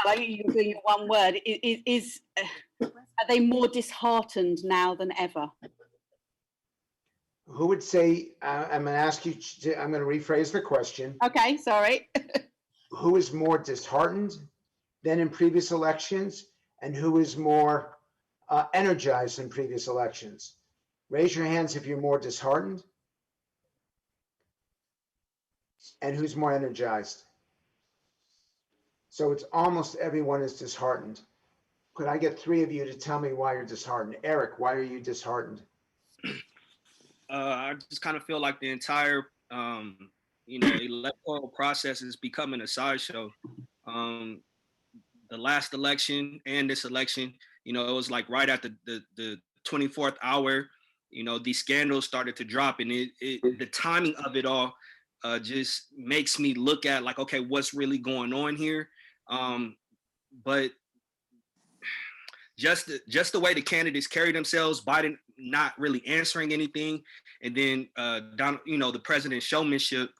I think you're doing it one word. Are they more disheartened now than ever? Who would say, I'm going to ask you, I'm going to rephrase the question. Okay, sorry. Who is more disheartened than in previous elections, and who is more energized in previous elections? Raise your hands if you're more disheartened. And who's more energized? So it's almost everyone is disheartened. Could I get three of you to tell me why you're disheartened? Eric, why are you disheartened? I just kind of feel like the entire, electoral process is becoming a sideshow. The last election and this election, it was like right at the 24th hour, these scandals started to drop, and the timing of it all just makes me look at like, okay, what's really going on here? But just the way the candidates carry themselves, Biden not really answering anything, and then Donald, the president's showmanship,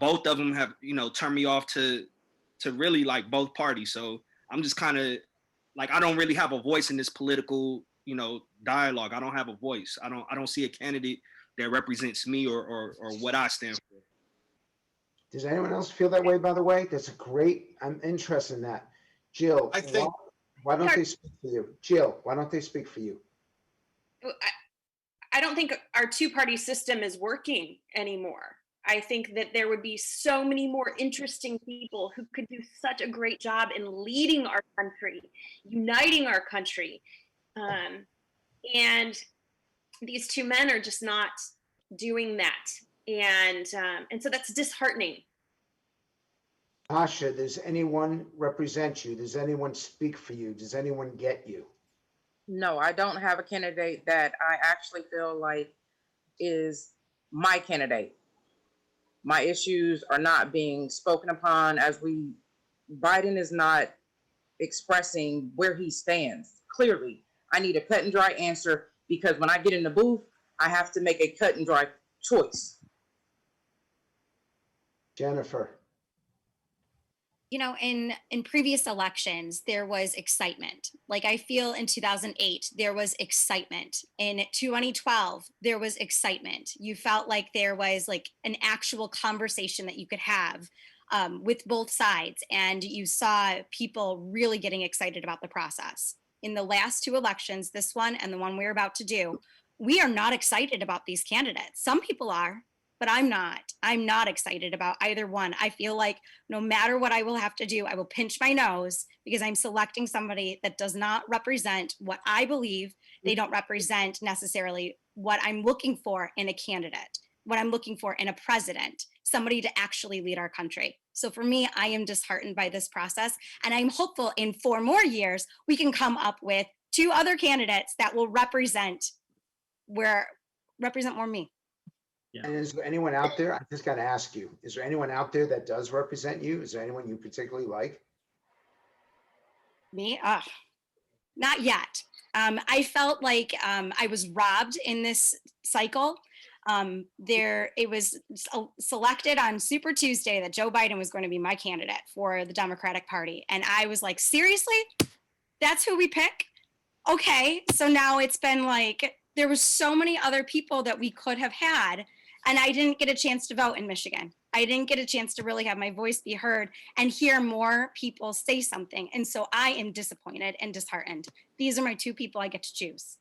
both of them have turned me off to really like both parties. So I'm just kind of like, I don't really have a voice in this political dialogue. I don't have a voice. I don't see a candidate that represents me or what I stand for. Does anyone else feel that way, by the way? That's a great, I'm interested in that. Jill, I think, why don't they speak for you? Jill, why don't they speak for you? I don't think our two-party system is working anymore. I think that there would be so many more interesting people who could do such a great job in leading our country, uniting our country. And these two men are just not doing that. And so that's disheartening. Tasha, does anyone represent you? Does anyone speak for you? Does anyone get you? No, I don't have a candidate that I actually feel like is my candidate. My issues are not being spoken upon Biden is not expressing where he stands. Clearly, I need a cut and dry answer, because when I get in the booth, I have to make a cut and dry choice. Jennifer. In previous elections, there was excitement. Like I feel in 2008, there was excitement. In 2012, there was excitement. You felt like there was like an actual conversation that you could have with both sides. And you saw people really getting excited about the process. In the last two elections, this one and the one we're about to do, we are not excited about these candidates. Some people are, but I'm not. I'm not excited about either one. I feel like no matter what I will have to do, I will pinch my nose because I'm selecting somebody that does not represent what I believe. They don't represent necessarily what I'm looking for in a candidate, what I'm looking for in a president, somebody to actually lead our country. So for me, I am disheartened by this process. And I'm hopeful in 4 more years, we can come up with 2 other candidates that will represent more me. Yeah. And is there anyone out there, I just got to ask you, is there anyone out there that does represent you? Is there anyone you particularly like? Me? Not yet. I felt like I was robbed in this cycle. It was selected on Super Tuesday that Joe Biden was going to be my candidate for the Democratic Party. And I was like, seriously? That's who we pick? Okay. So now it's been like, there was so many other people that we could have had. And I didn't get a chance to vote in Michigan. I didn't get a chance to really have my voice be heard and hear more people say something. And so I am disappointed and disheartened. These are my two people I get to choose.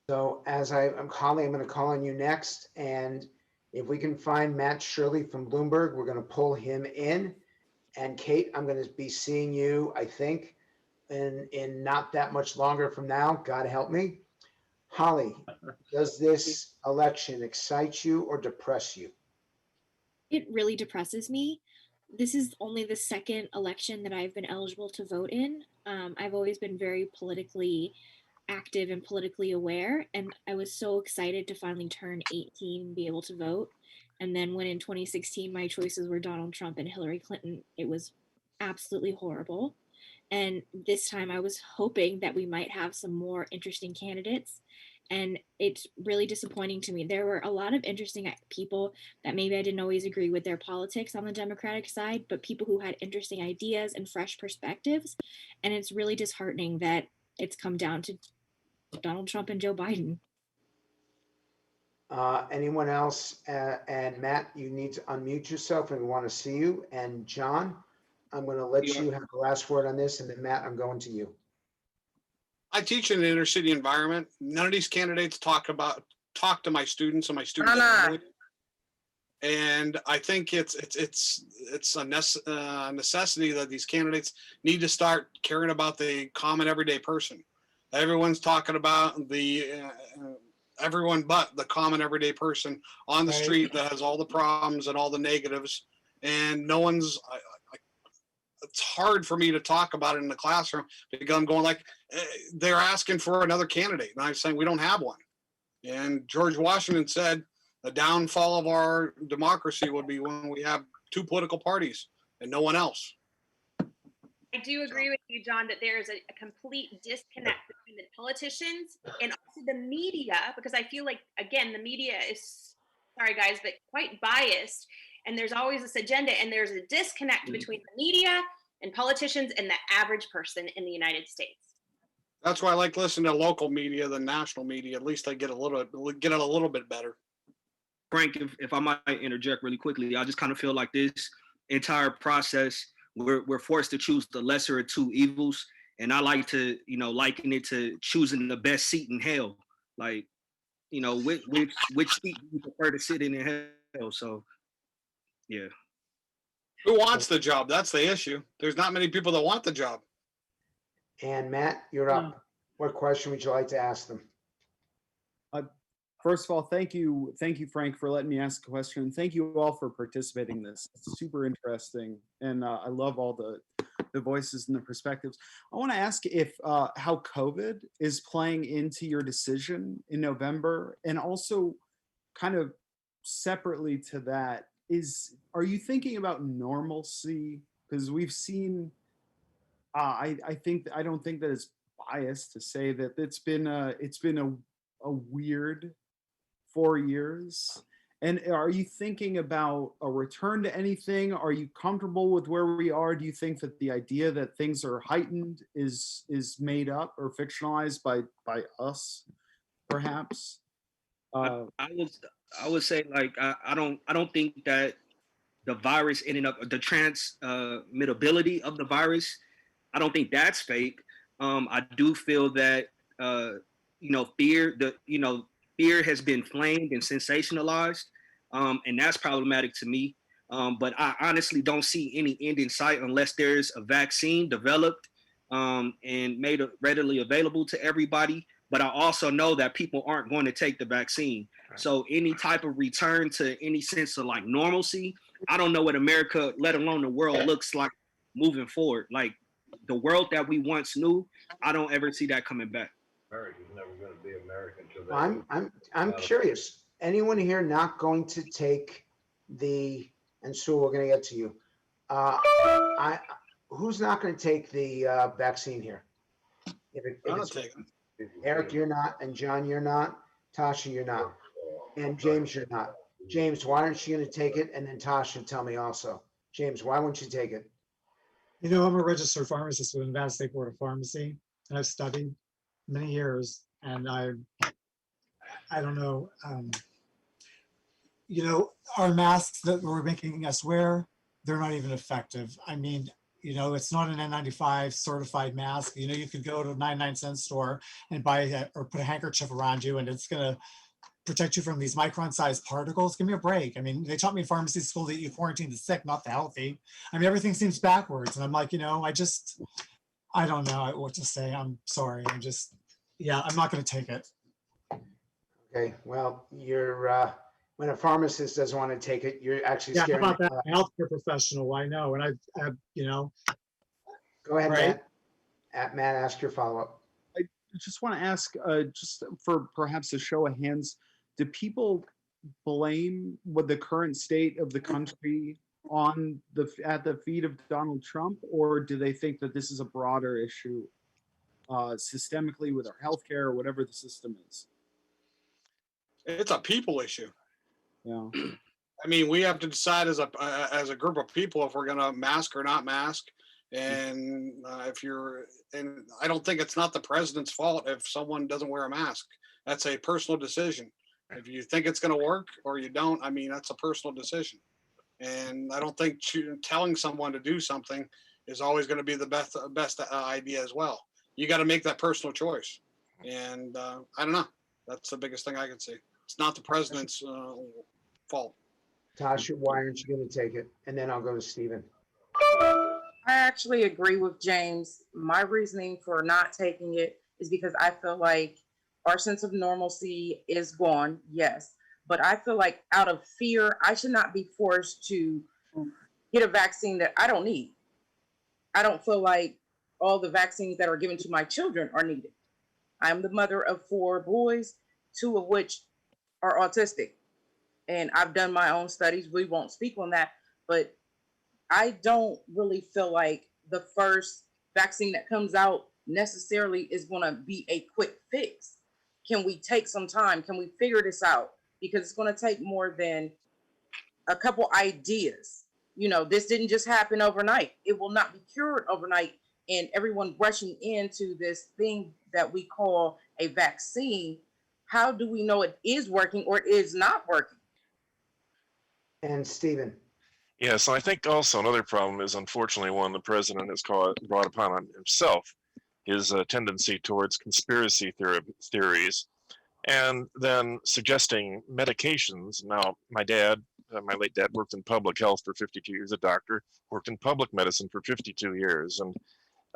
So as I'm calling, I'm going to call on you next. And if we can find Matt Shirley from Bloomberg, we're going to pull him in. And Kate, I'm going to be seeing you, I think, in not that much longer from now. God help me. Holly, does this election excite you or depress you? It really depresses me. This is only the second election that I've been eligible to vote in. I've always been very politically active and politically aware, and I was so excited to finally turn 18 and be able to vote. And then when in 2016 my choices were Donald Trump and Hillary Clinton, it was absolutely horrible. And this time I was hoping that we might have some more interesting candidates. And it's really disappointing to me. There were a lot of interesting people that maybe I didn't always agree with their politics on the Democratic side, but people who had interesting ideas and fresh perspectives. And it's really disheartening that it's come down to Donald Trump and Joe Biden. Anyone else? And Matt, you need to unmute yourself and we want to see you. And John, I'm going to let you have the last word on this. And then Matt, I'm going to you. I teach in an inner city environment. None of these candidates talk to my students and my students. And I think it's a necessity that these candidates need to start caring about the common everyday person. Everyone's talking about the everyone but the common everyday person on the street that has all the problems and all the negatives, and no one's. It's hard for me to talk about it in the classroom because I'm going like, they're asking for another candidate. And I'm saying we don't have one. And George Washington said the downfall of our democracy would be when we have two political parties and no one else. I do agree with you, John, that there is a complete disconnect between the politicians and also the media, because I feel like, again, the media is, sorry guys, but quite biased. And there's always this agenda, and there's a disconnect between the media and politicians and the average person in the United States. That's why I like listening to local media than national media. At least I get it a little bit better. Frank, if I might interject really quickly, I just kind of feel like this entire process, we're forced to choose the lesser of two evils. And I like to, liken it to choosing the best seat in hell. Like, which seat do you prefer to sit in hell? So, yeah. Who wants the job? That's the issue. There's not many people that want the job. And Matt, you're up. What question would you like to ask them? First of all, thank you, Frank, for letting me ask a question. Thank you all for participating in this. It's super interesting, and I love all the voices and the perspectives. I want to ask if how COVID is playing into your decision in November, and also kind of separately to that, are you thinking about normalcy? Because we've seen, I don't think that it's biased to say that it's been a weird 4 years. And are you thinking about a return to anything? Are you comfortable with where we are? Do you think that the idea that things are heightened is made up or fictionalized by us, perhaps? I would say, like, I don't think that the virus ended up, the transmittability of the virus, I don't think that's fake. I do feel that fear has been flamed and sensationalized, and that's problematic to me. But I honestly don't see any end in sight unless there's a vaccine developed and made readily available to everybody. But I also know that people aren't going to take the vaccine. So any type of return to any sense of like normalcy, I don't know what America, let alone the world, looks like moving forward. Like the world that we once knew, I don't ever see that coming back. America's never going to be American. So I'm curious. Anyone here not going to take and Sue, we're going to get to you. Who's not going to take the vaccine here? I'm not taking it. Eric, you're not, and John, you're not. Tasha, you're not, and James, you're not. James, why aren't you going to take it? And then Tasha, tell me also. James, why won't you take it? I'm a registered pharmacist with the Nevada State Board of Pharmacy, and I've studied many years, and I don't know. you know, our masks that we're making us wear, they're not even effective. I mean, you know, it's not an N95 certified mask. You know, you could go to a 99-cent store and buy that or put a handkerchief around you and it's going to protect you from these micron-sized particles. Give me a break. I mean, they taught me in pharmacy school that you quarantine the sick, not the healthy. I mean, everything seems backwards. And I'm like, you know, I don't know what to say. I'm sorry. I'm not going to take it. Okay, well, you're, when a pharmacist doesn't want to take it, you're actually Yeah, how scaring. about that healthcare professional? I know. And I you know. Go ahead, right? Matt, ask your follow-up. I just want to ask, just for perhaps a show of hands, do people blame what the current state of the country at the feet of Donald Trump, or do they think that this is a broader issue systemically with our healthcare or whatever the system is? It's a people issue. Yeah. I mean, we have to decide as a group of people if we're going to mask or not mask. And and I don't think it's not the president's fault if someone doesn't wear a mask. That's a personal decision. If you think it's going to work or you don't, I mean, that's a personal decision. And I don't think telling someone to do something is always going to be the best idea as well. You got to make that personal choice. And I don't know. That's the biggest thing I can see. It's not the president's fault. Tasha, why aren't you going to take it? And then I'll go to Stephen. I actually agree with James. My reasoning for not taking it is because I feel like our sense of normalcy is gone, yes. But I feel like out of fear, I should not be forced to get a vaccine that I don't need. I don't feel like all the vaccines that are given to my children are needed. I'm the mother of 4 boys, 2 of which are autistic. And I've done my own studies. We won't speak on that, but I don't really feel like the first vaccine that comes out necessarily is going to be a quick fix. Can we take some time? Can we figure this out? Because it's going to take more than a couple ideas. You know, this didn't just happen overnight. It will not be cured overnight. And everyone rushing into this thing that we call a vaccine, how do we know it is working or it is not working? And Stephen. Yeah, so I think also another problem is unfortunately one the president has brought upon himself, his tendency towards conspiracy theories, and then suggesting medications. Now, my late dad worked in public health for 52 years, a doctor, worked in public medicine for 52 years. And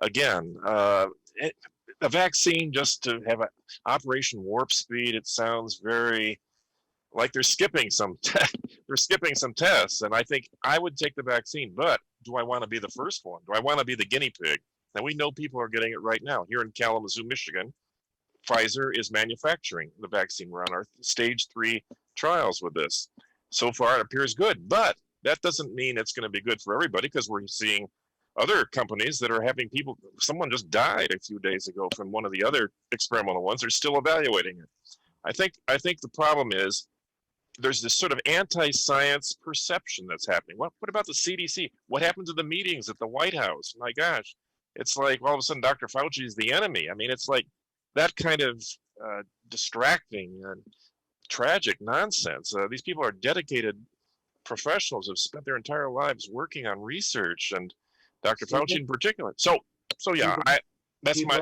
again, a vaccine just to have an Operation Warp Speed, it sounds very like they're skipping some tests. And I think I would take the vaccine, but do I want to be the first one? Do I want to be the guinea pig? Now we know people are getting it right now. Here in Kalamazoo, Michigan, Pfizer is manufacturing the vaccine. We're on our stage 3 trials with this. So far it appears good, but that doesn't mean it's going to be good for everybody, because we're seeing other companies that are having someone just died a few days ago from one of the other experimental ones. They're still evaluating it. I think the problem is there's this sort of anti-science perception that's happening. What about the CDC? What happened to the meetings at the White House? My gosh, it's like all of a sudden Dr. Fauci is the enemy. I mean, it's like that kind of distracting and tragic nonsense. These people are dedicated professionals, have spent their entire lives working on research, and Dr. Fauci in particular. So yeah, that's my.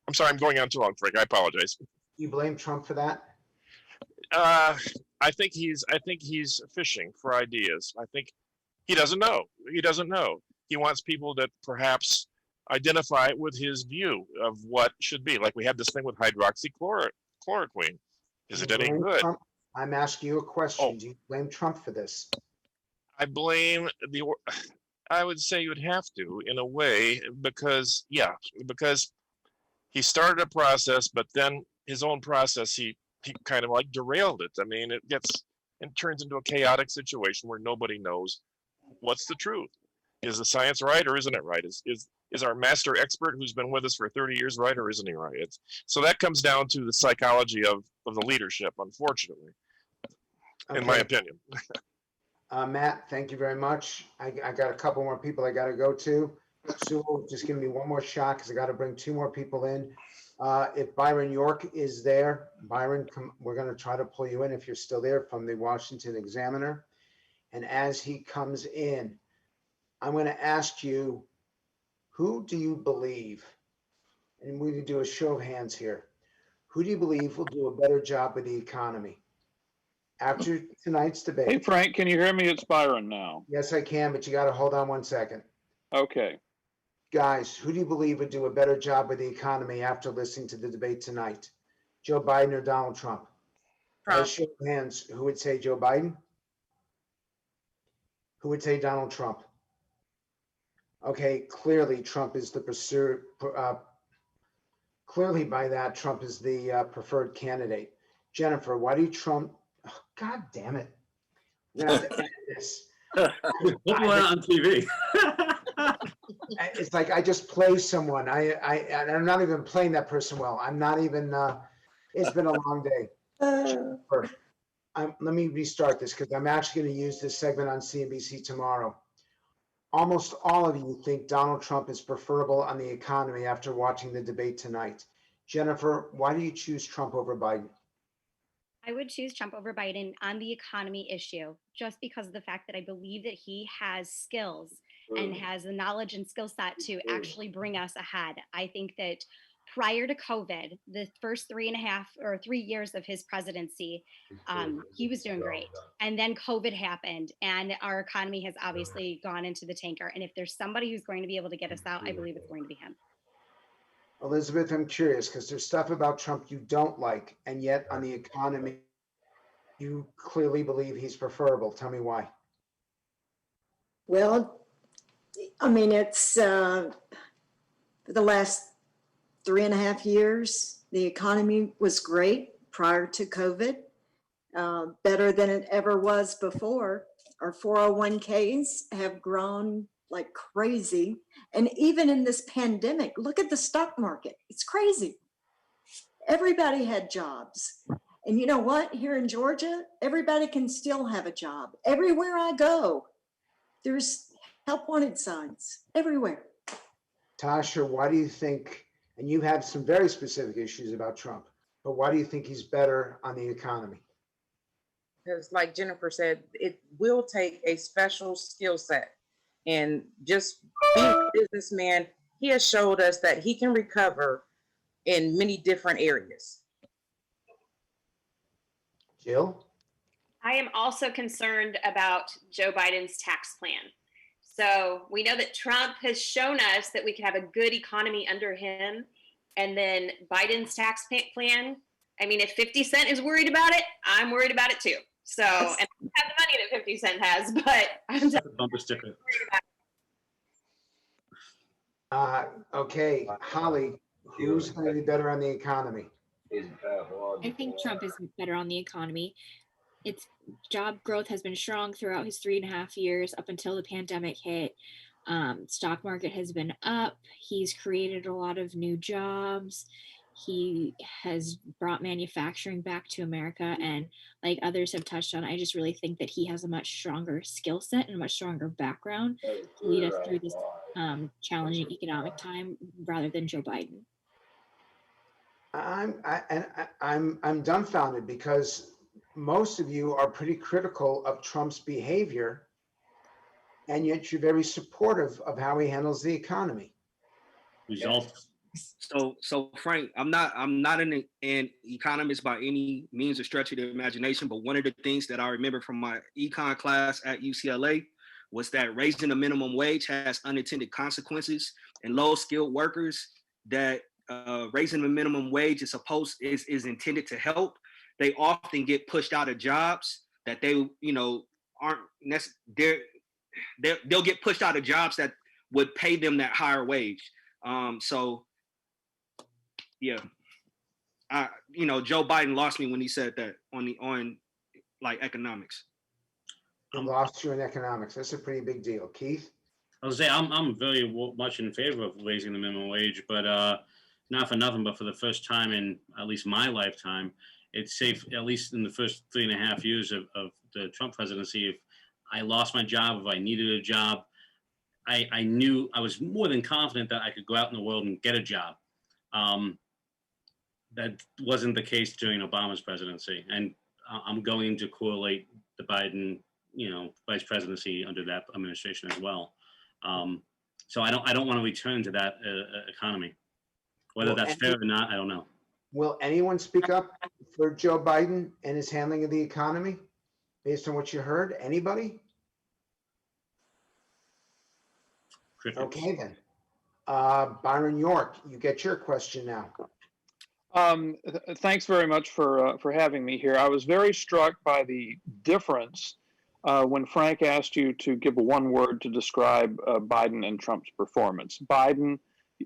I'm sorry, I'm going on too long, Frank. I apologize. You blame Trump for that? I think he's fishing for ideas. I think he doesn't know. He wants people that perhaps identify with his view of what should be. Like we had this thing with hydroxychloroquine. Is it any good? Trump? I'm asking you a question. Do you blame Trump for this? I blame I would say you would have to, in a way, because he started a process, but then his own process, he kind of like derailed it. I mean, it turns into a chaotic situation where nobody knows what's the truth. Is the science right or isn't it right? Is our master expert who's been with us for 30 years right or isn't he right? So that comes down to the psychology of the leadership, unfortunately, in my opinion. Matt, thank you very much. I got a couple more people I got to go to. Sue, just give me one more shot because I got to bring 2 more people in. If Byron York is there, Byron, we're going to try to pull you in if you're still there from the Washington Examiner. And as he comes in, I'm going to ask you, who do you believe, and we can do a show of hands here, who do you believe will do a better job with the economy? After tonight's debate. Hey, Frank, can you hear me? It's Byron now. Yes, I can, but you got to hold on 1 second. Okay. Guys, who do you believe would do a better job with the economy after listening to the debate tonight? Joe Biden or Donald Trump? By show of hands, who would say Joe Biden? Who would say Donald Trump? Okay, clearly Trump is the clearly by that, Trump is the preferred candidate. Jennifer, why do you Trump? Oh, God damn it. We're going to have to end this. Put one on TV. It's like I just play someone. I'm not even playing that person well. I'm not even. It's been a long day. Let me restart this because I'm actually going to use this segment on CNBC tomorrow. Almost all of you think Donald Trump is preferable on the economy after watching the debate tonight. Jennifer, why do you choose Trump over Biden? I would choose Trump over Biden on the economy issue, just because of the fact that I believe that he has skills and has the knowledge and skill set to actually bring us ahead. I think that prior to COVID, the first 3 years of his presidency, he was doing great. And then COVID happened and our economy has obviously gone into the tanker. And if there's somebody who's going to be able to get us out, I believe it's going to be him. Elizabeth, I'm curious because there's stuff about Trump you don't like, and yet on the economy, you clearly believe he's preferable. Tell me why. Well, I mean, it's for the last 3.5 years, the economy was great prior to COVID, better than it ever was before. Our 401ks have grown like crazy. And even in this pandemic, look at the stock market. It's crazy. Everybody had jobs. And you know what? Here in Georgia, everybody can still have a job. Everywhere I go, there's help wanted signs everywhere. Tasha, why do you think, and you have some very specific issues about Trump, but why do you think he's better on the economy? Because like Jennifer said, it will take a special skill set. And just being a businessman, he has showed us that he can recover in many different areas. Jill? I am also concerned about Joe Biden's tax plan. So we know that Trump has shown us that we can have a good economy under him. And then Biden's tax plan, I mean, if 50 Cent is worried about it, I'm worried about it too. So, and I don't have the money that 50 Cent has, but I'm just Bumper sticker. Okay, Holly, who's going to be better on the economy? I think Trump is better on the economy. Its job growth has been strong throughout his 3.5 years up until the pandemic hit. Stock market has been up. He's created a lot of new jobs. He has brought manufacturing back to America, and like others have touched on, I just really think that he has a much stronger skill set and a much stronger background to lead us through this challenging economic time rather than Joe Biden. I'm dumbfounded because most of you are pretty critical of Trump's behavior, and yet you're very supportive of how he handles the economy. Results. So Frank, I'm not an economist by any means or stretch of the imagination, but one of the things that I remember from my econ class at UCLA was that raising the minimum wage has unintended consequences, and low-skilled workers that raising the minimum wage is intended to help. They often get pushed out of jobs that they aren't necessarily. They'll get pushed out of jobs that would pay them that higher wage. So yeah, Joe Biden lost me when he said that on economics. He lost you in economics. That's a pretty big deal. Keith? I was say I'm very much in favor of raising the minimum wage, but not for nothing, but for the first time in at least my lifetime, it's safe, at least in the first 3.5 years of the Trump presidency, if I lost my job, if I needed a job, I knew I was more than confident that I could go out in the world and get a job. that wasn't the case during Obama's presidency. And I'm going to correlate the Biden, vice presidency under that administration as well. So I don't want to return to that economy. Whether that's fair or not, I don't know. Will anyone speak up for Joe Biden and his handling of the economy based on what you heard? Anybody? Crickets. Okay then. Byron York, you get your question now. Thanks very much for having me here. I was very struck by the difference when Frank asked you to give one word to describe Biden and Trump's performance. Biden,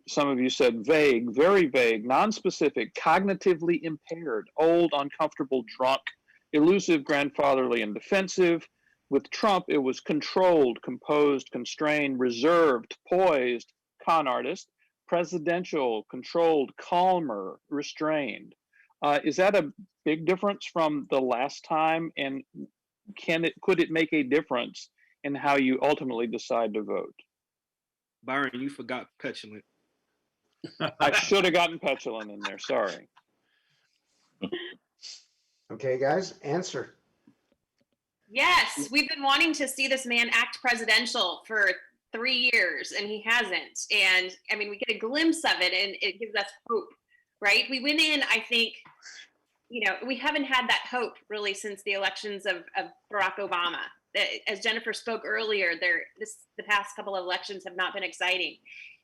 some of you said vague, very vague, non-specific, cognitively impaired, old, uncomfortable, drunk, elusive, grandfatherly, and defensive. With Trump, it was controlled, composed, constrained, reserved, poised, con artist, presidential, controlled, calmer, restrained. Is that a big difference from the last time? And could it make a difference in how you ultimately decide to vote? Byron, you forgot petulant. I should have gotten petulant in there. Sorry. Okay, guys, answer. Yes, we've been wanting to see this man act presidential for 3 years, and he hasn't. And I mean, we get a glimpse of it, and it gives us hope, right? We went in, I think, we haven't had that hope really since the elections of Barack Obama. As Jennifer spoke earlier, the past couple of elections have not been exciting.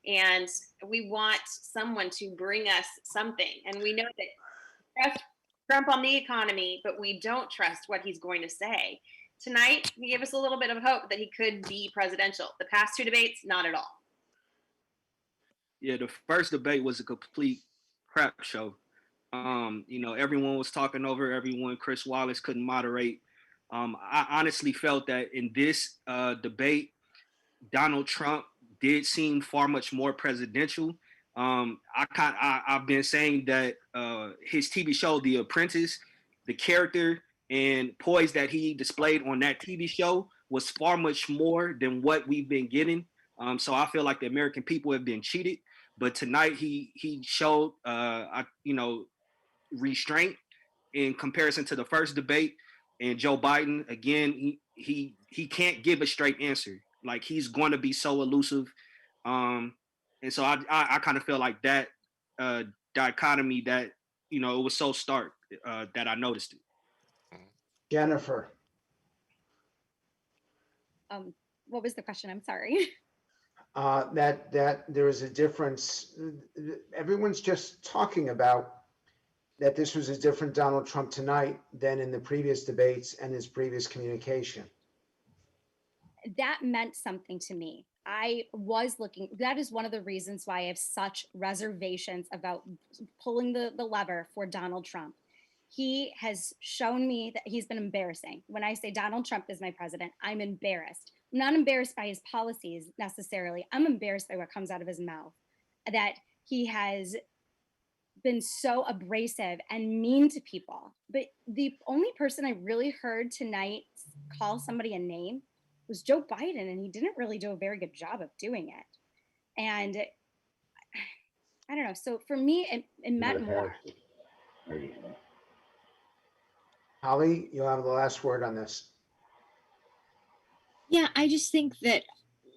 And we want someone to bring us something. And we know that trust Trump on the economy, but we don't trust what he's going to say. Tonight, he gave us a little bit of hope that he could be presidential. The past two debates, not at all. Yeah, the first debate was a complete crap show. Everyone was talking over everyone. Chris Wallace couldn't moderate. I honestly felt that in this debate, Donald Trump did seem far much more presidential. I've been saying that his TV show, The Apprentice, the character and poise that he displayed on that TV show was far much more than what we've been getting. So I feel like the American people have been cheated. But tonight he showed restraint in comparison to the first debate. And Joe Biden, again, he can't give a straight answer. Like, he's going to be so elusive. And so I kind of feel like that dichotomy that, it was so stark that I noticed it. Jennifer. What was the question? I'm sorry. That there is a difference. Everyone's just talking about that this was a different Donald Trump tonight than in the previous debates and his previous communication. That meant something to me. I was looking, that is one of the reasons why I have such reservations about pulling the lever for Donald Trump. He has shown me that he's been embarrassing. When I say Donald Trump is my president, I'm embarrassed. I'm not embarrassed by his policies necessarily. I'm embarrassed by what comes out of his mouth, that he has been so abrasive and mean to people. But the only person I really heard tonight call somebody a name was Joe Biden, and he didn't really do a very good job of doing it. And I don't know. So for me, it meant more. Holly, you'll have the last word on this. Yeah, I just think that,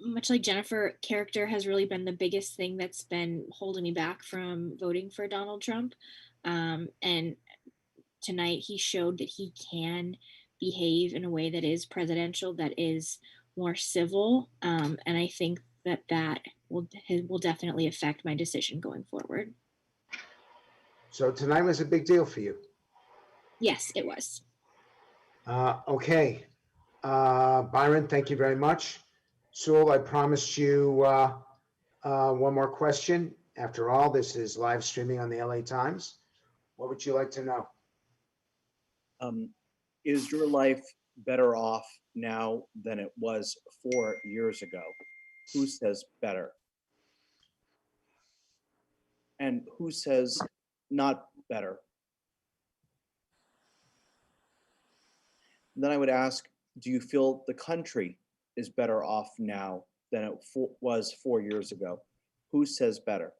much like Jennifer, character has really been the biggest thing that's been holding me back from voting for Donald Trump. And tonight he showed that he can behave in a way that is presidential, that is more civil. And I think that will definitely affect my decision going forward. So tonight was a big deal for you. Yes, it was. Okay. Byron, thank you very much. Sewell, I promised you one more question. After all, this is live streaming on the LA Times. What would you like to know? Is your life better off now than it was 4 years ago? Who says better? And who says not better? Then I would ask, do you feel the country is better off now than it was 4 years ago? Who says better?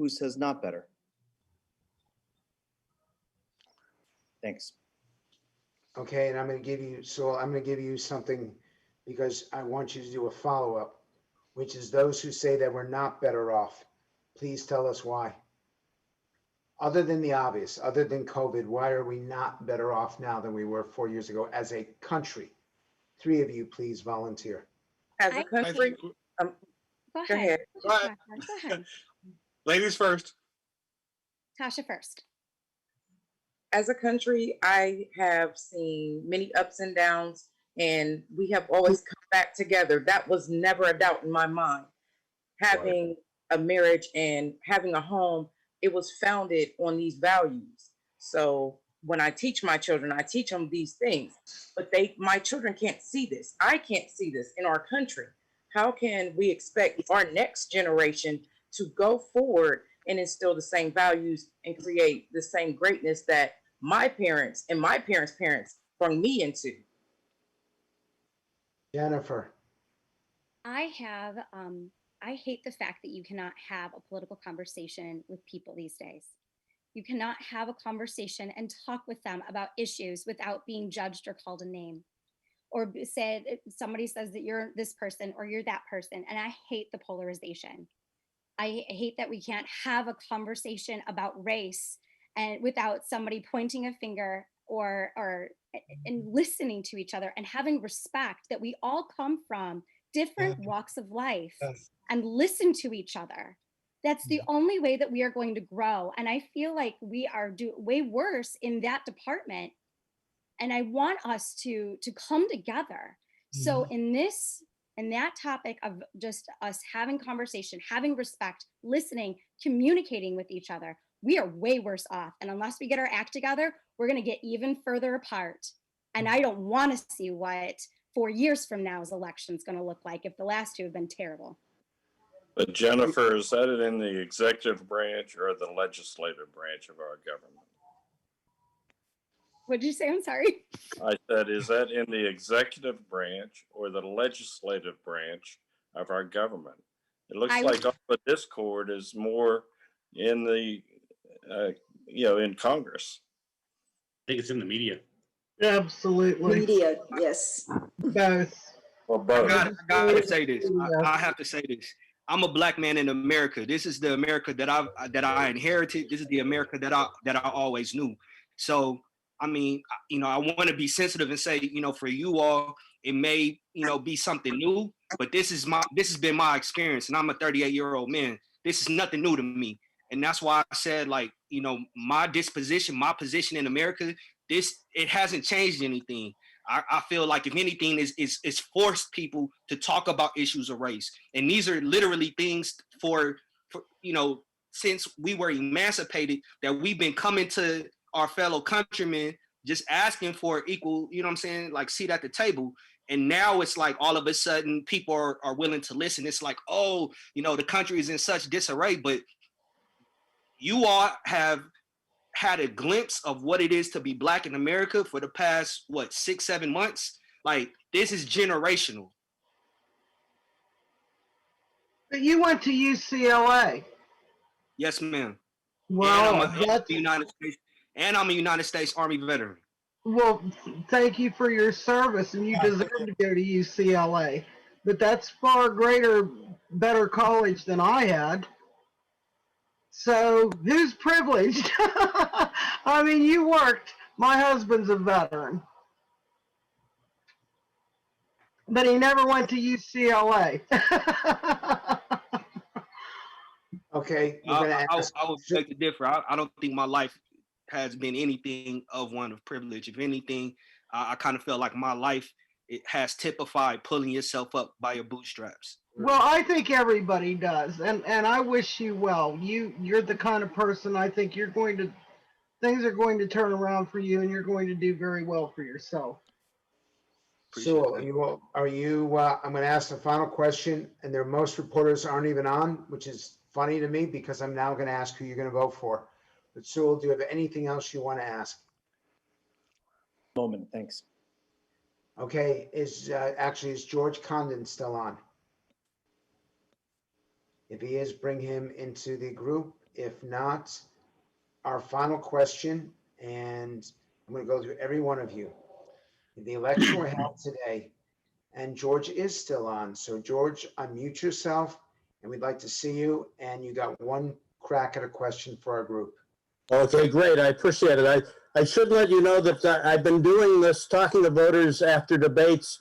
Who says not better? Thanks. Okay, and I'm going to give you, so I'm going to give you something because I want you to do a follow-up, which is those who say that we're not better off. Please tell us why. Other than the obvious, other than COVID, why are we not better off now than we were 4 years ago as a country? 3 of you, please volunteer. As a country, Go go ahead. ahead. Go ahead. Ladies first. Tasha first. As a country, I have seen many ups and downs, and we have always come back together. That was never a doubt in my mind. Having a marriage and having a home, it was founded on these values. So when I teach my children, I teach them these things, but my children can't see this. I can't see this in our country. How can we expect our next generation to go forward and instill the same values and create the same greatness that my parents and my parents' parents brought me into? Jennifer. I hate the fact that you cannot have a political conversation with people these days. You cannot have a conversation and talk with them about issues without being judged or called a name, or said somebody says that you're this person or you're that person. And I hate the polarization. I hate that we can't have a conversation about race and without somebody pointing a finger or and listening to each other and having respect that we all come from different walks of life and listen to each other. That's the only way that we are going to grow. And I feel like we are way worse in that department. And I want us to come together. So in that topic of just us having conversation, having respect, listening, communicating with each other, we are way worse off. And unless we get our act together, we're going to get even further apart. And I don't want to see what 4 years from now's election is going to look like if the last 2 have been terrible. But Jennifer, is that in the executive branch or the legislative branch of our government? What did you say? I'm sorry. I said, is that in the executive branch or the legislative branch of our government? It looks like all the discord is more in the, in Congress. I think it's in the media. Absolutely. Media, yes. Both. Well, both. I gotta say this. I have to say this. I'm a black man in America. This is the America that I inherited. This is the America that I always knew. So I mean, I want to be sensitive and say, for you all, it may, be something new, but this has been my experience, and I'm a 38-year-old man. This is nothing new to me, and that's why I said, like, my disposition, my position in America, it hasn't changed anything. I feel like if anything is forced people to talk about issues of race, and these are literally things for since we were emancipated that we've been coming to our fellow countrymen just asking for equal, like seat at the table. And now it's like all of a sudden people are willing to listen. It's like, oh, the country is in such disarray, but you all have had a glimpse of what it is to be black in America for the past, 6-7 months. Like, this is generational. But you went to UCLA. Yes, ma'am. Well, I'm a United States Army veteran. Well, thank you for your service, and you deserve to go to UCLA. But that's far better college than I had. So who's privileged? I mean, you worked. My husband's a veteran. But he never went to UCLA. Okay. I would beg to differ. I don't think my life has been anything of one of privilege. If anything, I kind of felt like my life, it has typified pulling yourself up by your bootstraps. Well, I think everybody does, and I wish you well. You're the kind of person I think things are going to turn around for you, and you're going to do very well for yourself. So I'm going to ask the final question, and most reporters aren't even on, which is funny to me because I'm now going to ask who you're going to vote for. But Sewell, do you have anything else you want to ask? Moment, thanks. Okay, is George Condon still on? If he is, bring him into the group. If not, our final question, and I'm going to go through every one of you. If the election were held today, and George is still on, so George, unmute yourself, and we'd like to see you, and you got one crack at a question for our group. Okay, great. I appreciate it. I should let you know that I've been doing this, talking to voters after debates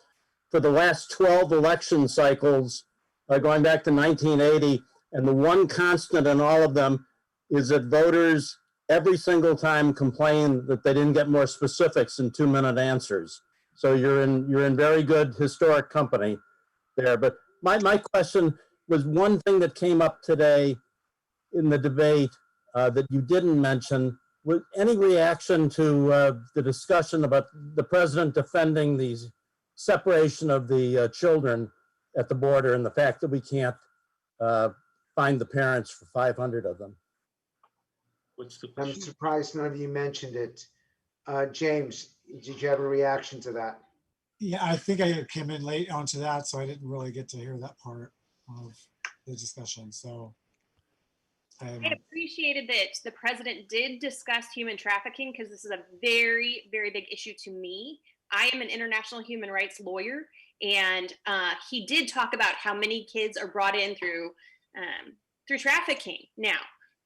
for the last 12 election cycles, going back to 1980. And the one constant in all of them is that voters every single time complain that they didn't get more specifics in 2-minute answers. So you're in very good historic company there. But my question was one thing that came up today in the debate that you didn't mention. Was any reaction to the discussion about the president defending the separation of the children at the border and the fact that we can't find the parents for 500 of them? I'm surprised none of you mentioned it. James, did you have a reaction to that? Yeah, I think I came in late onto that, so I didn't really get to hear that part of the discussion. So I appreciated that the president did discuss human trafficking because this is a very, very big issue to me. I am an international human rights lawyer, and he did talk about how many kids are brought in through trafficking. Now,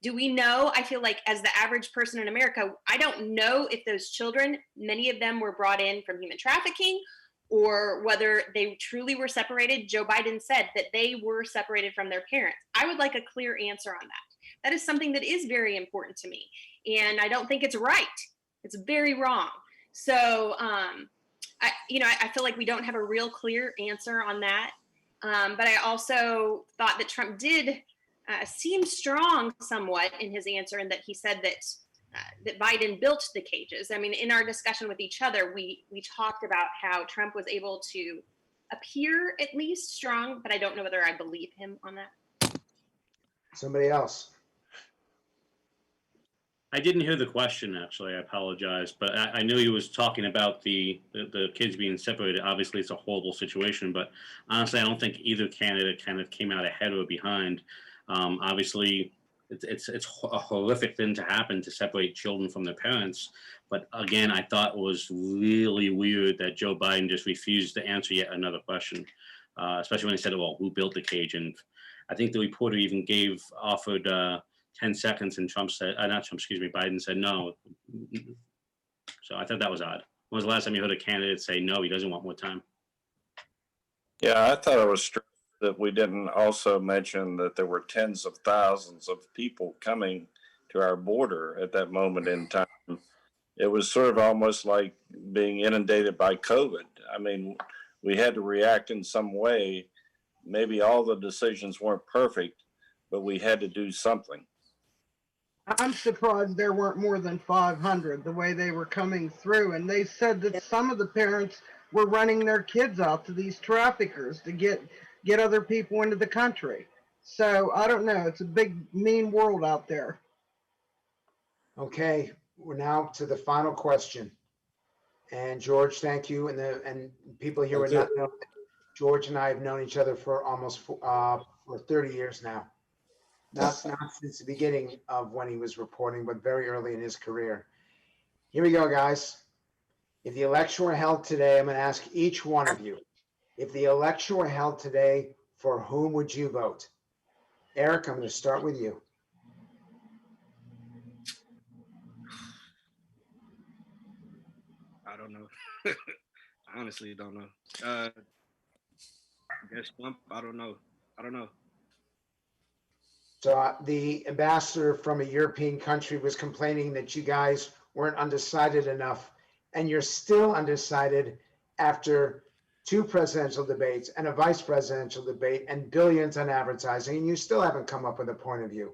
do we know? I feel like as the average person in America, I don't know if those children, many of them were brought in from human trafficking or whether they truly were separated. Joe Biden said that they were separated from their parents. I would like a clear answer on that. That is something that is very important to me. And I don't think it's right. It's very wrong. So, I feel like we don't have a real clear answer on that. But I also thought that Trump did seem strong somewhat in his answer, in that he said that Biden built the cages. I mean, in our discussion with each other, we talked about how Trump was able to appear at least strong, but I don't know whether I believe him on that. Somebody else. I didn't hear the question, actually. I apologize, but I knew he was talking about the kids being separated. Obviously, it's a horrible situation, but honestly, I don't think either candidate kind of came out ahead or behind. Obviously, it's a horrific thing to happen, to separate children from their parents. But again, I thought it was really weird that Joe Biden just refused to answer yet another question, especially when he said, well, who built the cage? And I think the reporter even offered 10 seconds, and Biden said no. So I thought that was odd. When was the last time you heard a candidate say no, he doesn't want more time? Yeah, I thought it was strange that we didn't also mention that there were tens of thousands of people coming to our border at that moment in time. It was sort of almost like being inundated by COVID. I mean, we had to react in some way. Maybe all the decisions weren't perfect, but we had to do something. I'm surprised there weren't more than 500 the way they were coming through. And they said that some of the parents were running their kids out to these traffickers to get other people into the country. So I don't know. It's a big, mean world out there. Okay, we're now to the final question. And George, thank you. And people here would not know that George and I have known each other for almost for 30 years now. Not since the beginning of when he was reporting, but very early in his career. Here we go, guys. If the election were held today, I'm going to ask each one of you, if the election were held today, for whom would you vote? Eric, I'm going to start with you. I don't know. I honestly don't know. I guess Trump. I don't know. So the ambassador from a European country was complaining that you guys weren't undecided enough, and you're still undecided after 2 presidential debates and a vice presidential debate and billions on advertising, and you still haven't come up with a point of view.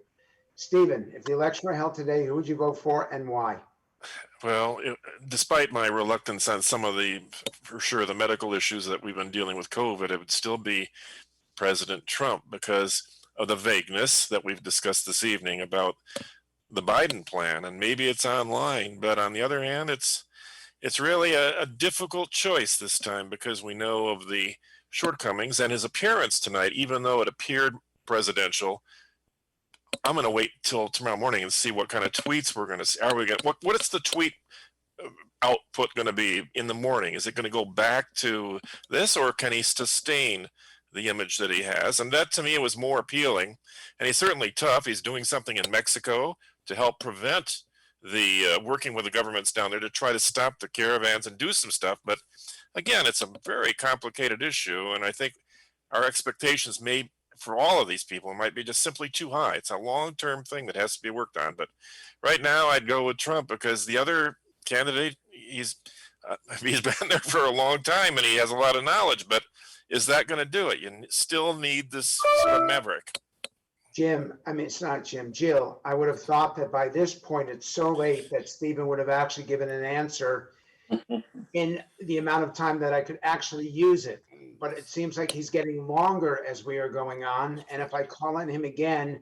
Stephen, if the election were held today, who would you vote for and why? Well, despite my reluctance on some of the medical issues that we've been dealing with COVID, it would still be President Trump because of the vagueness that we've discussed this evening about the Biden plan. And maybe it's online, but on the other hand, it's really a difficult choice this time because we know of the shortcomings, and his appearance tonight, even though it appeared presidential, I'm going to wait till tomorrow morning and see what kind of tweets we're going to see. Are we going? What is the tweet output going to be in the morning? Is it going to go back to this, or can he sustain the image that he has? And that to me was more appealing. And he's certainly tough. He's doing something in Mexico to help prevent the working with the governments down there to try to stop the caravans and do some stuff. But again, it's a very complicated issue, and I think our expectations may for all of these people might be just simply too high. It's a long-term thing that has to be worked on. But right now, I'd go with Trump because the other candidate, he's been there for a long time and he has a lot of knowledge. But is that going to do it? You still need this sort of maverick. Jim, I mean, it's not Jim, Jill, I would have thought that by this point, it's so late that Stephen would have actually given an answer in the amount of time that I could actually use it. But it seems like he's getting longer as we are going on. And if I call on him again,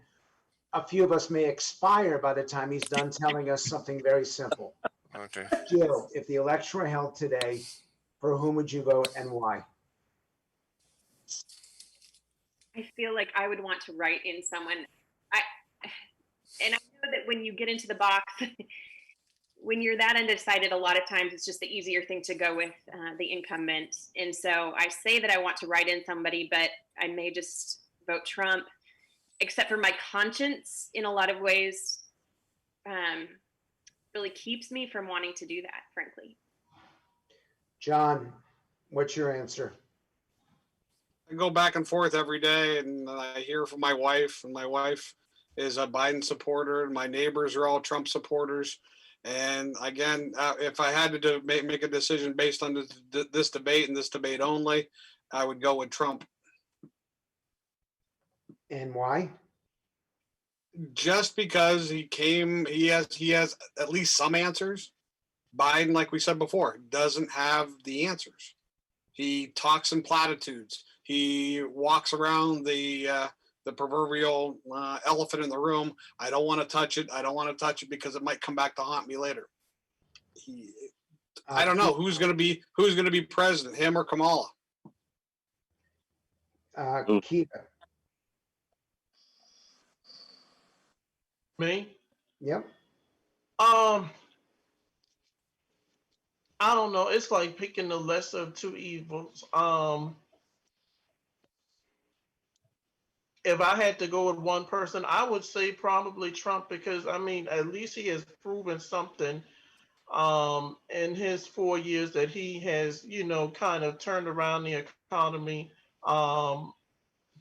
a few of us may expire by the time he's done telling us something very simple. Okay. Jill, if the election were held today, for whom would you vote and why? I feel like I would want to write in someone. And I know that when you get into the box, when you're that undecided, a lot of times it's just the easier thing to go with the incumbent. And so I say that I want to write in somebody, but I may just vote Trump, except for my conscience in a lot of ways really keeps me from wanting to do that, frankly. John, what's your answer? I go back and forth every day, and I hear from my wife, and my wife is a Biden supporter, and my neighbors are all Trump supporters. And again, if I had to make a decision based on this debate and this debate only, I would go with Trump. And why? Just because he has at least some answers. Biden, like we said before, doesn't have the answers. He talks in platitudes. He walks around the proverbial elephant in the room. I don't want to touch it. I don't want to touch it because it might come back to haunt me later. I don't know who's going to be president, him or Kamala. Keita. Me? Yep. I don't know. It's like picking the lesser of two evils. If I had to go with one person, I would say probably Trump, because I mean, at least he has proven something in his 4 years that he has, kind of turned around the economy,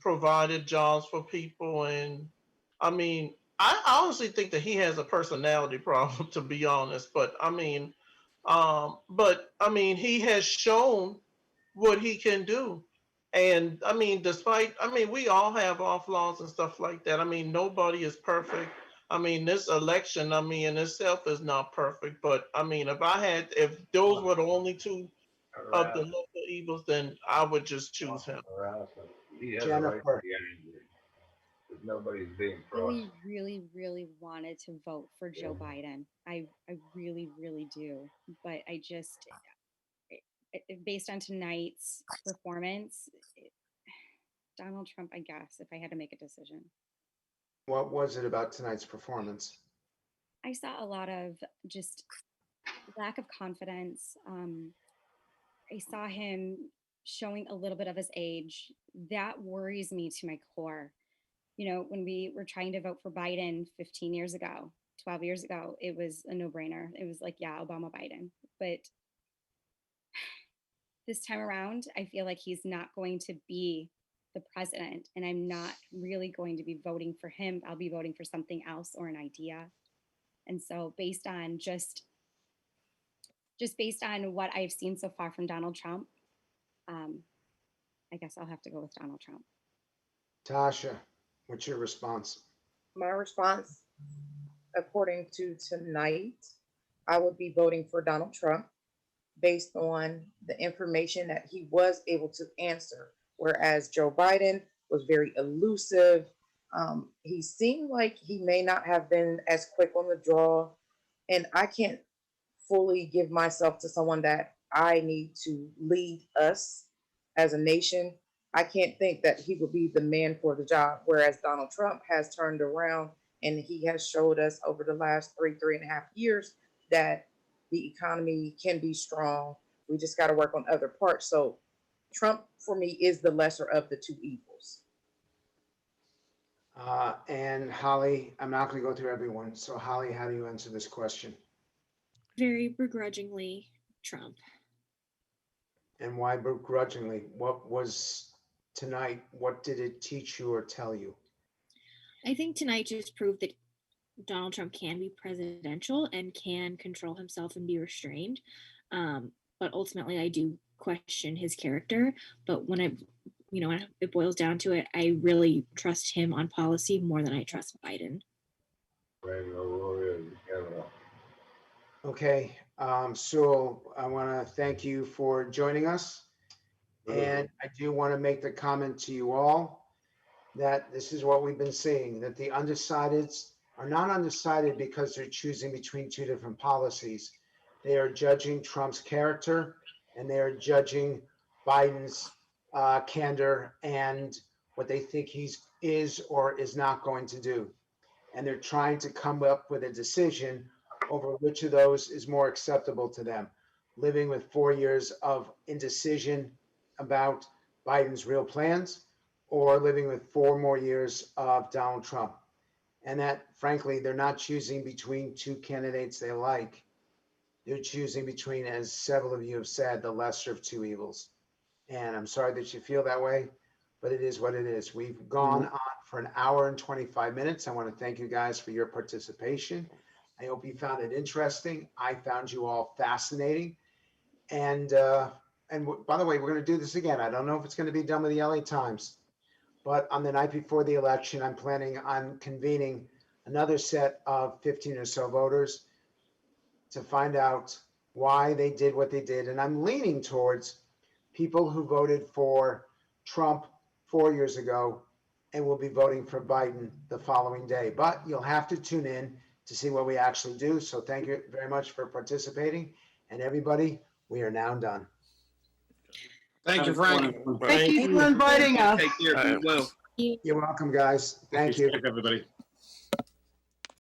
provided jobs for people. And I mean, I honestly think that he has a personality problem, to be honest. But I mean, he has shown what he can do. And I mean, we all have our flaws and stuff like that. I mean, nobody is perfect. I mean, this election, in itself is not perfect. But I mean, if those were the only two of the local evils, then I would just choose him. Jennifer. Nobody's being Really, really, really wanted to vote for Joe Biden. I really, really do. But I just, based on tonight's performance, Donald Trump, I guess, if I had to make a decision. What was it about tonight's performance? I saw a lot of just lack of confidence. I saw him showing a little bit of his age. That worries me to my core. When we were trying to vote for Biden 15 years ago, 12 years ago, it was a no-brainer. It was like, yeah, Obama, Biden. But this time around, I feel like he's not going to be the president, and I'm not really going to be voting for him. I'll be voting for something else or an idea. And so based on just based on what I've seen so far from Donald Trump, I guess I'll have to go with Donald Trump. Tasha, what's your response? My response, according to tonight, I would be voting for Donald Trump based on the information that he was able to answer, whereas Joe Biden was very elusive. He seemed like he may not have been as quick on the draw, and I can't fully give myself to someone that I need to lead us as a nation. I can't think that he would be the man for the job. Whereas Donald Trump has turned around and he has showed us over the last 3.5 years that the economy can be strong. We just got to work on other parts. So Trump, for me, is the lesser of the two evils. And Holly, I'm not going to go through everyone. So Holly, how do you answer this question? Very begrudgingly, Trump. And why begrudgingly? What was tonight? What did it teach you or tell you? I think tonight just proved that Donald Trump can be presidential and can control himself and be restrained. But ultimately, I do question his character. But when it boils down to it, I really trust him on policy more than I trust Biden. Okay, Sewell, I want to thank you for joining us. And I do want to make the comment to you all that this is what we've been seeing, that the undecideds are not undecided because they're choosing between two different policies. They are judging Trump's character and they are judging Biden's candor and what they think he is or is not going to do. And they're trying to come up with a decision over which of those is more acceptable to them. Living with 4 years of indecision about Biden's real plans, or living with 4 more years of Donald Trump. And that, frankly, they're not choosing between two candidates they like. They're choosing between, as several of you have said, the lesser of two evils. And I'm sorry that you feel that way, but it is what it is. We've gone on for an hour and 25 minutes. I want to thank you guys for your participation. I hope you found it interesting. I found you all fascinating. And by the way, we're going to do this again. I don't know if it's going to be done with the LA Times, but on the night before the election, I'm planning on convening another set of 15 or so voters to find out why they did what they did. And I'm leaning towards people who voted for Trump 4 years ago and will be voting for Biden the following day. But you'll have to tune in to see what we actually do. So thank you very much for participating. And everybody, we are now done. Thank you, Frank. Thank you for inviting us. Take care. Be well. You're welcome, guys. Thank you. Everybody.